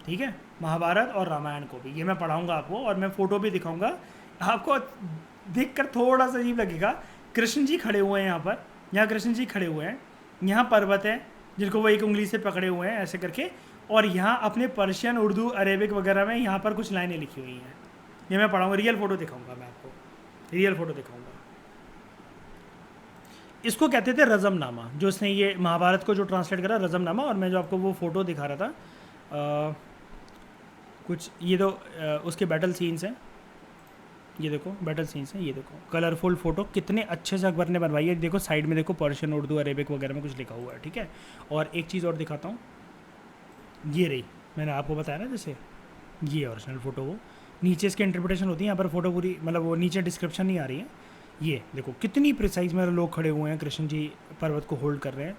ठीक है। महाभारत और रामायण को भी, ये मैं पढ़ाऊंगा आपको और मैं फ़ोटो भी दिखाऊंगा आपको, देखकर थोड़ा सा अजीब लगेगा। कृष्ण जी खड़े हुए हैं यहाँ पर, यहाँ कृष्ण जी खड़े हुए हैं, यहाँ पर्वत है जिनको वो एक उंगली से पकड़े हुए हैं ऐसे करके, और यहाँ अपने पर्शियन, उर्दू, अरेबिक वगैरह में यहाँ पर कुछ लाइनें लिखी हुई हैं, ये मैं पढ़ाऊँगा, रियल फ़ोटो दिखाऊंगा मैं आपको, रियल फ़ोटो दिखाऊंगा। इसको कहते थे रज़मनामा, जो इसने ये महाभारत को जो ट्रांसलेट करा रज़मनामा, और मैं जो आपको वो फ़ोटो दिखा रहा था कुछ ये तो उसके बैटल सीन्स हैं, ये देखो बैटल सीन्स हैं, ये देखो कलरफुल फ़ोटो कितने अच्छे से अकबर ने बनवाई है, देखो साइड में देखो पर्शियन, उर्दू, अरेबिक वगैरह में कुछ लिखा हुआ है, ठीक है। और एक चीज़ और दिखाता हूँ, ये रही, मैंने आपको बताया ना जैसे ये ओरिजिनल फ़ोटो, वो नीचे इसकी इंटरप्रिटेशन होती है, यहाँ पर फ़ोटो पूरी मतलब वो नीचे डिस्क्रिप्शन नहीं आ रही है, ये देखो कितनी प्रिसाइज मेरे लोग खड़े हुए हैं, कृष्ण जी पर्वत को होल्ड कर रहे हैं,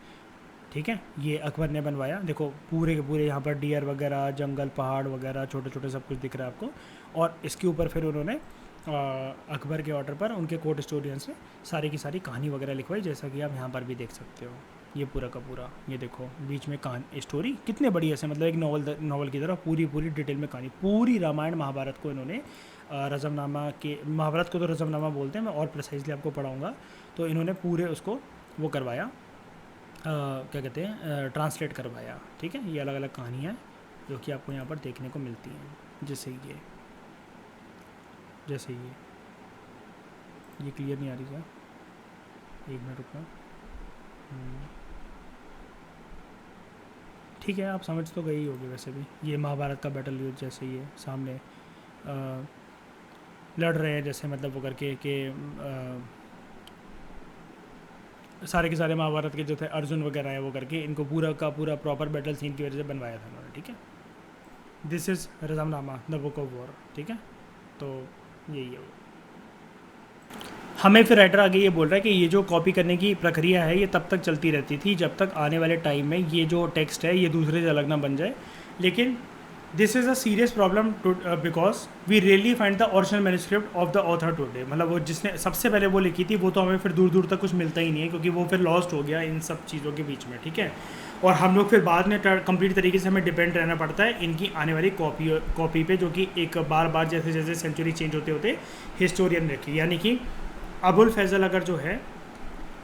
ठीक है। ये अकबर ने बनवाया, देखो पूरे के पूरे यहाँ पर डियर वगैरह, जंगल, पहाड़ वगैरह, छोटे छोटे सब कुछ दिख रहा है आपको। और इसके ऊपर फिर उन्होंने अकबर के ऑर्डर पर उनके कोर्ट हिस्टोरियंस ने सारी की सारी कहानी वगैरह लिखवाई, जैसा कि आप यहाँ पर भी देख सकते हो, ये पूरा का पूरा, ये देखो बीच में कहानी स्टोरी कितने बढ़िया से, मतलब एक नॉवल की तरह पूरी डिटेल में कहानी, पूरी रामायण महाभारत को इन्होंने रज़मनामा के, महाभारत को तो रज़मनामा बोलते हैं, मैं और प्रिसाइजली आपको पढ़ाऊँगा, तो इन्होंने पूरे उसको वो करवाया, क्या कहते हैं, ट्रांसलेट करवाया, ठीक है। ये अलग अलग कहानियाँ जो कि आपको यहाँ पर देखने को मिलती हैं, जैसे ये क्लियर नहीं आ रही क्या, एक मिनट रुकना, ठीक है, आप समझ तो गए ही होगे वैसे भी। ये महाभारत का बैटल युद्ध जैसे ही है सामने, लड़ रहे हैं, जैसे मतलब वो करके कि सारे के सारे महाभारत के जो थे अर्जुन वगैरह है वो करके, इनको पूरा का पूरा प्रॉपर बैटल सीन की वजह से बनवाया था उन्होंने, ठीक है। This is Razmnama the book of war, ठीक है। तो यही है वो। हमें फिर राइटर आगे ये बोल रहा है कि ये जो कॉपी करने की प्रक्रिया है ये तब तक चलती रहती थी जब तक आने वाले टाइम में ये जो टेक्स्ट है ये दूसरे से अलग ना बन जाए। लेकिन this is a serious problem because we really find the original manuscript of the author today. मतलब वो जिसने सबसे पहले वो लिखी थी वो तो हमें फिर दूर दूर तक कुछ मिलता ही नहीं है, क्योंकि वो फिर लॉस्ट हो गया इन सब चीज़ों के बीच में, ठीक है। और हम लोग फिर बाद में कंप्लीट तरीके से हमें डिपेंड रहना पड़ता है इनकी आने वाली कॉपी पे, जो कि एक बार बार जैसे जैसे सेंचुरी चेंज होते होते हिस्टोरियन ने रखी। यानी कि अबुल फैज़ल अगर जो है,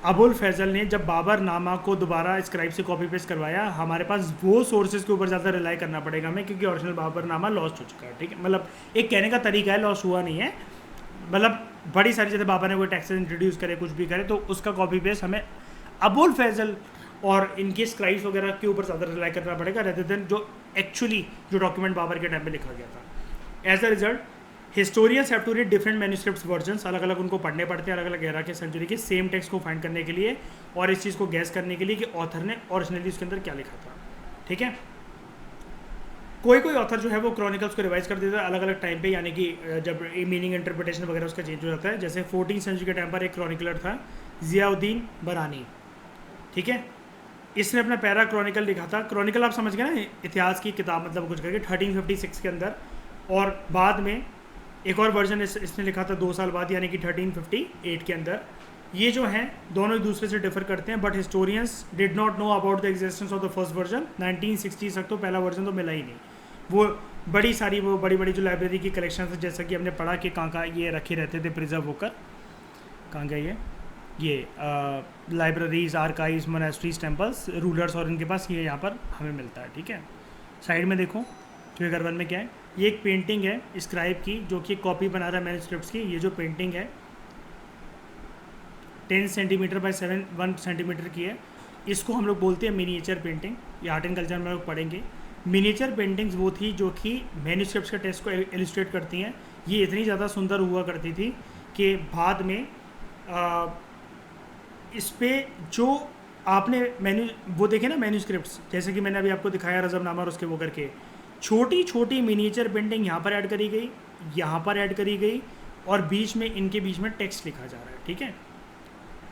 अबुल फैज़ल ने जब बाबर नामा को दोबारा स्क्राइब से कॉपी पेस्ट करवाया, हमारे पास वो सोर्सेज के ऊपर ज़्यादा रिलाई करना पड़ेगा हमें, क्योंकि ओरिजिनल बाबर नामा लॉस्ट हो चुका है, ठीक है। मतलब एक कहने का तरीका है, लॉस्ट हुआ नहीं है। मतलब बड़ी सारी जैसे बाबर ने कोई टैक्सेस इंट्रोड्यूस करे, कुछ भी करे, तो उसका कॉपी पेस्ट हमें अबुल फैज़ल और इनके स्क्राइब्स वगैरह के ऊपर ज़्यादा रिलाई करना पड़ेगा, रेदर देन जो एक्चुअली जो डॉक्यूमेंट बाबर के टाइम पे लिखा गया था। As a result historians have to read different manuscripts versions, अलग अलग उनको पढ़ने पड़ते हैं अलग अलग एरा के सेंचुरी के सेम टेक्स्ट को फाइंड करने के लिए और इस चीज़ को गैस करने के लिए कि ऑथर ने ओरिजिनली उसके अंदर क्या लिखा था, ठीक है। कोई कोई ऑथर जो है वो क्रॉनिकल्स को रिवाइज कर देता है अलग अलग टाइम पे, यानी कि जब मीनिंग इंटरप्रिटेशन वगैरह उसका चेंज हो जाता है। जैसे 14वीं सेंचुरी के टाइम पर एक क्रॉनिकलर था ज़ियाउद्दीन बरानी, ठीक है। इसने अपना पैरा क्रॉनिकल लिखा था। क्रॉनिकल आप समझ गए ना, इतिहास की किताब मतलब कुछ करके 1356 के अंदर, और बाद में एक और वर्जन इसने लिखा था 2 साल बाद, यानी कि 1358 के अंदर। ये जो हैं दोनों एक दूसरे से डिफर करते हैं, but historians did not know about the existence of the first version. 1960 तक तो पहला वर्जन तो मिला ही नहीं। वो बड़ी सारी वो बड़ी बड़ी जो लाइब्रेरी की कलेक्शन है, जैसा कि हमने पढ़ा कि कहाँ कहाँ ये रखे रहते थे प्रिजर्व होकर, कहाँ गए ये libraries, archives, monasteries, temples, rulers, और इनके पास ये यहाँ पर हमें मिलता है, ठीक है। साइड में देखो फिगर 1 में क्या है, ये एक पेंटिंग है स्क्राइब की जो कि कॉपी बना रहा है मैन्युस्क्रिप्ट्स की। ये जो पेंटिंग है 10 सेंटीमीटर बाय 1 सेंटीमीटर की है। इसको हम लोग बोलते हैं मिनिएचर पेंटिंग। ये आर्ट एंड कल्चर में लोग पढ़ेंगे। मिनिएचर पेंटिंग्स वो थी जो कि मैन्युस्क्रिप्ट्स के टेक्स्ट को इलस्ट्रेट करती हैं। ये इतनी ज़्यादा सुंदर हुआ करती थी कि बाद में इस पर जो आपने वो देखे ना मैन्युस्क्रिप्ट्स, जैसे कि मैंने अभी आपको दिखाया रज़मनामा और उसके वो करके, छोटी छोटी मिनिएचर पेंटिंग यहाँ पर ऐड करी गई, यहाँ पर ऐड करी गई, और बीच में इनके बीच में टेक्स्ट लिखा जा रहा है, ठीक है।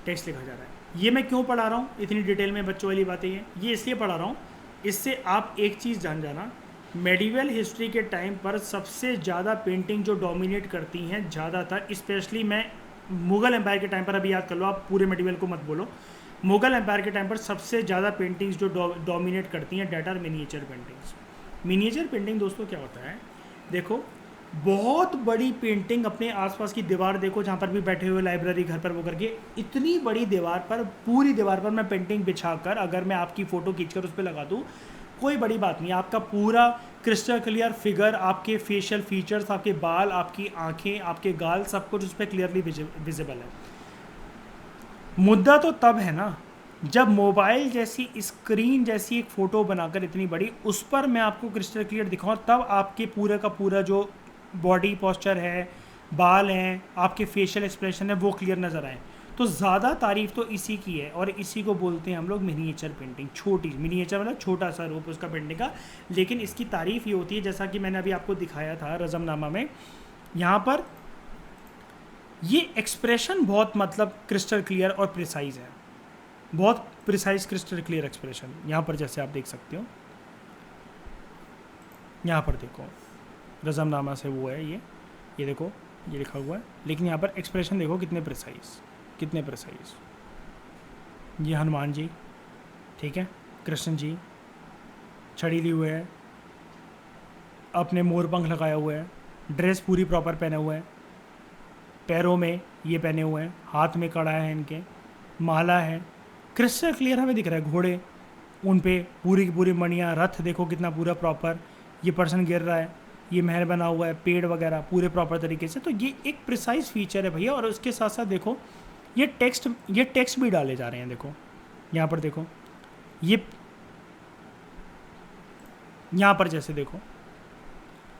टेक्स्ट लिखा जा रहा है। ये मैं क्यों पढ़ा रहा हूँ इतनी डिटेल में, बच्चों वाली बातें हैं ये इसलिए पढ़ा रहा हूँ, इससे आप एक चीज़ जान जाना, मेडिवल हिस्ट्री के टाइम पर सबसे ज़्यादा पेंटिंग जो डोमिनेट करती हैं ज़्यादातर, स्पेशली मैं मुग़ल एम्पायर के टाइम पर, अभी याद कर लो आप, पूरे मेडिवल को मत बोलो, मुग़ल एम्पायर के टाइम पर सबसे ज़्यादा पेंटिंग्स जो डोमिनेट करती हैं that are miniature paintings. Miniature painting दोस्तों क्या होता है, देखो बहुत बड़ी पेंटिंग, अपने आसपास की दीवार देखो जहाँ पर भी बैठे हुए लाइब्रेरी घर पर वो करके, इतनी बड़ी दीवार पर, पूरी दीवार पर मैं पेंटिंग बिछाकर अगर मैं आपकी फ़ोटो खींचकर उस पर लगा दूँ, कोई बड़ी बात नहीं, आपका पूरा क्रिस्टल क्लियर फिगर, आपके फेशियल फीचर्स, आपके बाल, आपकी आंखें, आपके गाल, सब कुछ उस पर क्लियरली विजिबल है। मुद्दा तो तब है ना जब मोबाइल जैसी स्क्रीन जैसी एक फ़ोटो बनाकर इतनी बड़ी उस पर मैं आपको क्रिस्टल क्लियर दिखाऊं, तब आपके पूरा का पूरा जो बॉडी पोस्चर है, बाल हैं, आपके फेशियल एक्सप्रेशन है, वो क्लियर नज़र आए। तो ज़्यादा तारीफ़ तो इसी की है, और इसी को बोलते हैं हम लोग मिनिएचर पेंटिंग। छोटी मिनिएचर मतलब छोटा सा रूप उसका पेंटिंग का, लेकिन इसकी तारीफ़ ये होती है, जैसा कि मैंने अभी आपको दिखाया था रज़मनामा में, यहाँ पर ये एक्सप्रेशन बहुत मतलब क्रिस्टल क्लियर और प्रिसाइज़ है, बहुत प्रिसाइज क्रिस्टल क्लियर एक्सप्रेशन। यहाँ पर जैसे आप देख सकते हो, यहाँ पर देखो रज़मनामा से वो है ये देखो ये लिखा हुआ है, लेकिन यहाँ पर एक्सप्रेशन देखो कितने प्रिसाइज, कितने प्रिसाइज। ये हनुमान जी, ठीक है, कृष्ण जी छड़ी लिए हुए है, अपने मोर पंख लगाया हुआ है, ड्रेस पूरी प्रॉपर पहने हुए हैं, पैरों में ये पहने हुए हैं, हाथ में कड़ा है इनके, माला है, क्रिस्टल क्लियर हमें दिख रहा है। घोड़े, उन पे पूरी की पूरी मणियाँ, रथ देखो कितना पूरा प्रॉपर, ये पर्सन गिर रहा है, ये महल बना हुआ है, पेड़ वगैरह पूरे प्रॉपर तरीके से। तो ये एक प्रिसाइज फीचर है भैया। और उसके साथ साथ देखो ये टेक्स्ट भी डाले जा रहे हैं। देखो यहाँ पर, देखो ये यहाँ पर जैसे देखो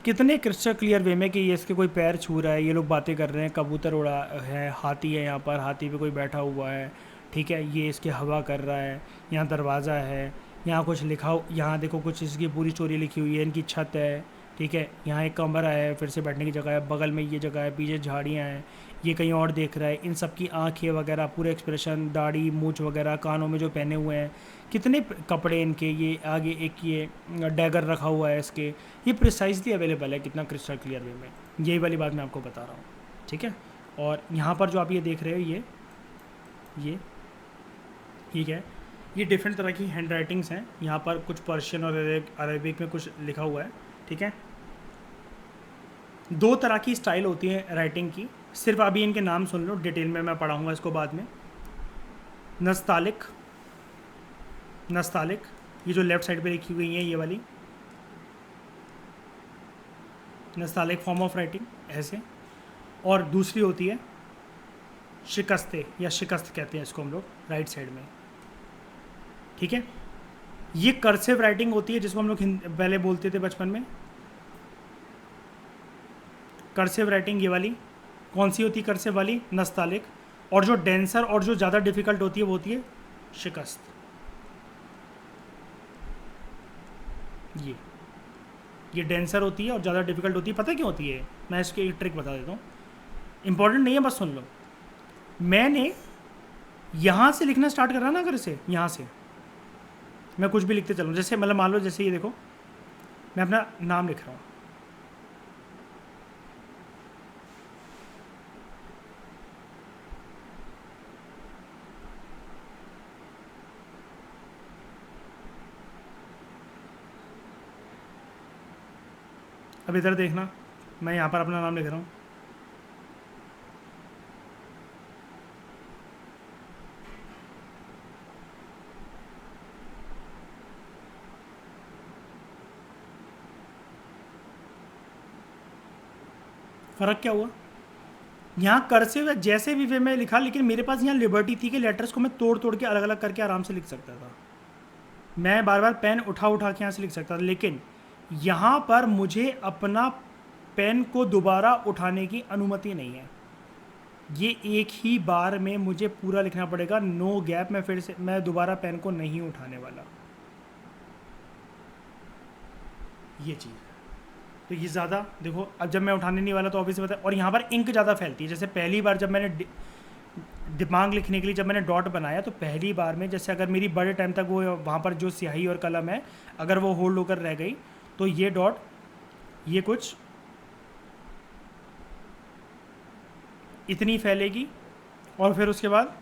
कितने क्रिस्टल क्लियर वे में कि ये इसके कोई पैर छू रहा है, ये लोग बातें कर रहे हैं, कबूतर उड़ा है, हाथी है यहाँ पर, हाथी पे कोई बैठा हुआ है, ठीक है, ये इसके हवा कर रहा है, यहाँ दरवाज़ा है, यहाँ कुछ लिखा हो, यहाँ देखो कुछ इसकी पूरी स्टोरी लिखी हुई है, इनकी छत है, ठीक है, यहाँ एक कमरा है, फिर से बैठने की जगह है, बगल में ये जगह है, पीछे झाड़ियाँ हैं, ये कहीं और देख रहा है, इन सब की आँखें वगैरह, पूरे एक्सप्रेशन, दाढ़ी मूंछ वगैरह, कानों में जो पहने हुए हैं, कितने कपड़े इनके, ये आगे एक ये डैगर रखा हुआ है इसके, ये प्रिसाइजली अवेलेबल है कितना क्रिस्टल क्लियर वे में, यही वाली बात मैं आपको बता रहा हूँ, ठीक है। और यहाँ पर जो आप ये देख रहे हो ये ठीक है, ये डिफरेंट तरह की हैंड राइटिंग्स हैं, यहाँ पर कुछ पर्शियन और अरेबिक में कुछ लिखा हुआ है, ठीक है। दो तरह की स्टाइल होती है राइटिंग की, सिर्फ अभी इनके नाम सुन लो, डिटेल में मैं पढ़ाऊँगा इसको बाद में। नस्तालिक, ये जो लेफ़्ट साइड पे लिखी हुई है ये वाली नस्तालिक फॉर्म ऑफ राइटिंग ऐसे, और दूसरी होती है शिकस्ते या शिकस्त कहते हैं इसको हम लोग राइट साइड में, ठीक है। ये कर्सिव राइटिंग होती है जिसको हम लोग पहले बोलते थे बचपन में, कर्सिव राइटिंग ये वाली कौन सी होती है, कर्सिव वाली नस्तालिक, और जो डेंसर और जो ज़्यादा डिफ़िकल्ट होती है वो होती है शिकस्त। ये डेंसर होती है और ज़्यादा डिफ़िकल्ट होती है, पता क्यों होती है, मैं इसकी एक ट्रिक बता देता हूँ, इंपॉर्टेंट नहीं है, बस सुन लो। मैंने यहाँ से लिखना स्टार्ट करा ना, अगर इसे यहाँ से मैं कुछ भी लिखते चलूँ, जैसे मतलब मान लो जैसे ये देखो मैं अपना नाम लिख रहा हूँ, अब इधर देखना, मैं यहाँ पर अपना नाम लिख रहा हूँ, फ़र्क क्या हुआ, यहाँ कर्सिव जैसे भी वे में लिखा, लेकिन मेरे पास यहाँ लिबर्टी थी कि लेटर्स को मैं तोड़ तोड़ के अलग अलग करके आराम से लिख सकता था, मैं बार बार पेन उठा उठा के यहाँ से लिख सकता था, लेकिन यहाँ पर मुझे अपना पेन को दोबारा उठाने की अनुमति नहीं है, ये एक ही बार में मुझे पूरा लिखना पड़ेगा, नो गैप, मैं दोबारा पेन को नहीं उठाने वाला, ये चीज़। तो ये ज़्यादा देखो, अब जब मैं उठाने नहीं वाला तो ऑब्वियसली पता है, और यहाँ पर इंक ज़्यादा फैलती है, जैसे पहली बार जब मैंने दिमाग लिखने के लिए जब मैंने डॉट बनाया, तो पहली बार में जैसे अगर मेरी बड़े टाइम तक वो वहाँ पर जो स्याही और कलम है अगर वो होल्ड होकर रह गई, तो ये डॉट ये कुछ इतनी फैलेगी, और फिर उसके बाद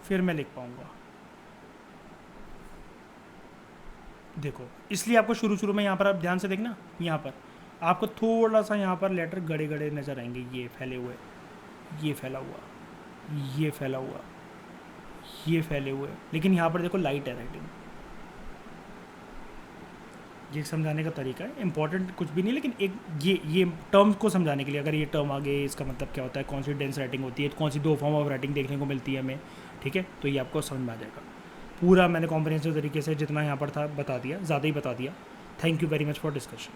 फिर मैं लिख पाऊँगा। देखो, इसलिए आपको शुरू में यहाँ पर आप ध्यान से देखना, यहाँ पर आपको थोड़ा सा यहाँ पर लेटर गड़े गड़े नज़र आएंगे, ये फैले हुए, ये फैला हुआ, ये फैला हुआ, ये फैले हुए, लेकिन यहाँ पर देखो लाइट है राइटिंग। ये समझाने का तरीका है, इंपॉर्टेंट कुछ भी नहीं, लेकिन एक ये टर्म्स को समझाने के लिए, अगर ये टर्म आ गए इसका मतलब क्या होता है, कौन सी डेंस राइटिंग होती है, कौन सी दो फॉर्म ऑफ राइटिंग देखने को मिलती है हमें, ठीक है, तो ये आपको समझ में आ जाएगा। पूरा मैंने कॉम्प्रिहेंसिव तरीके से जितना यहाँ पर था बता दिया, ज़्यादा ही बता दिया। Thank you very much for discussion.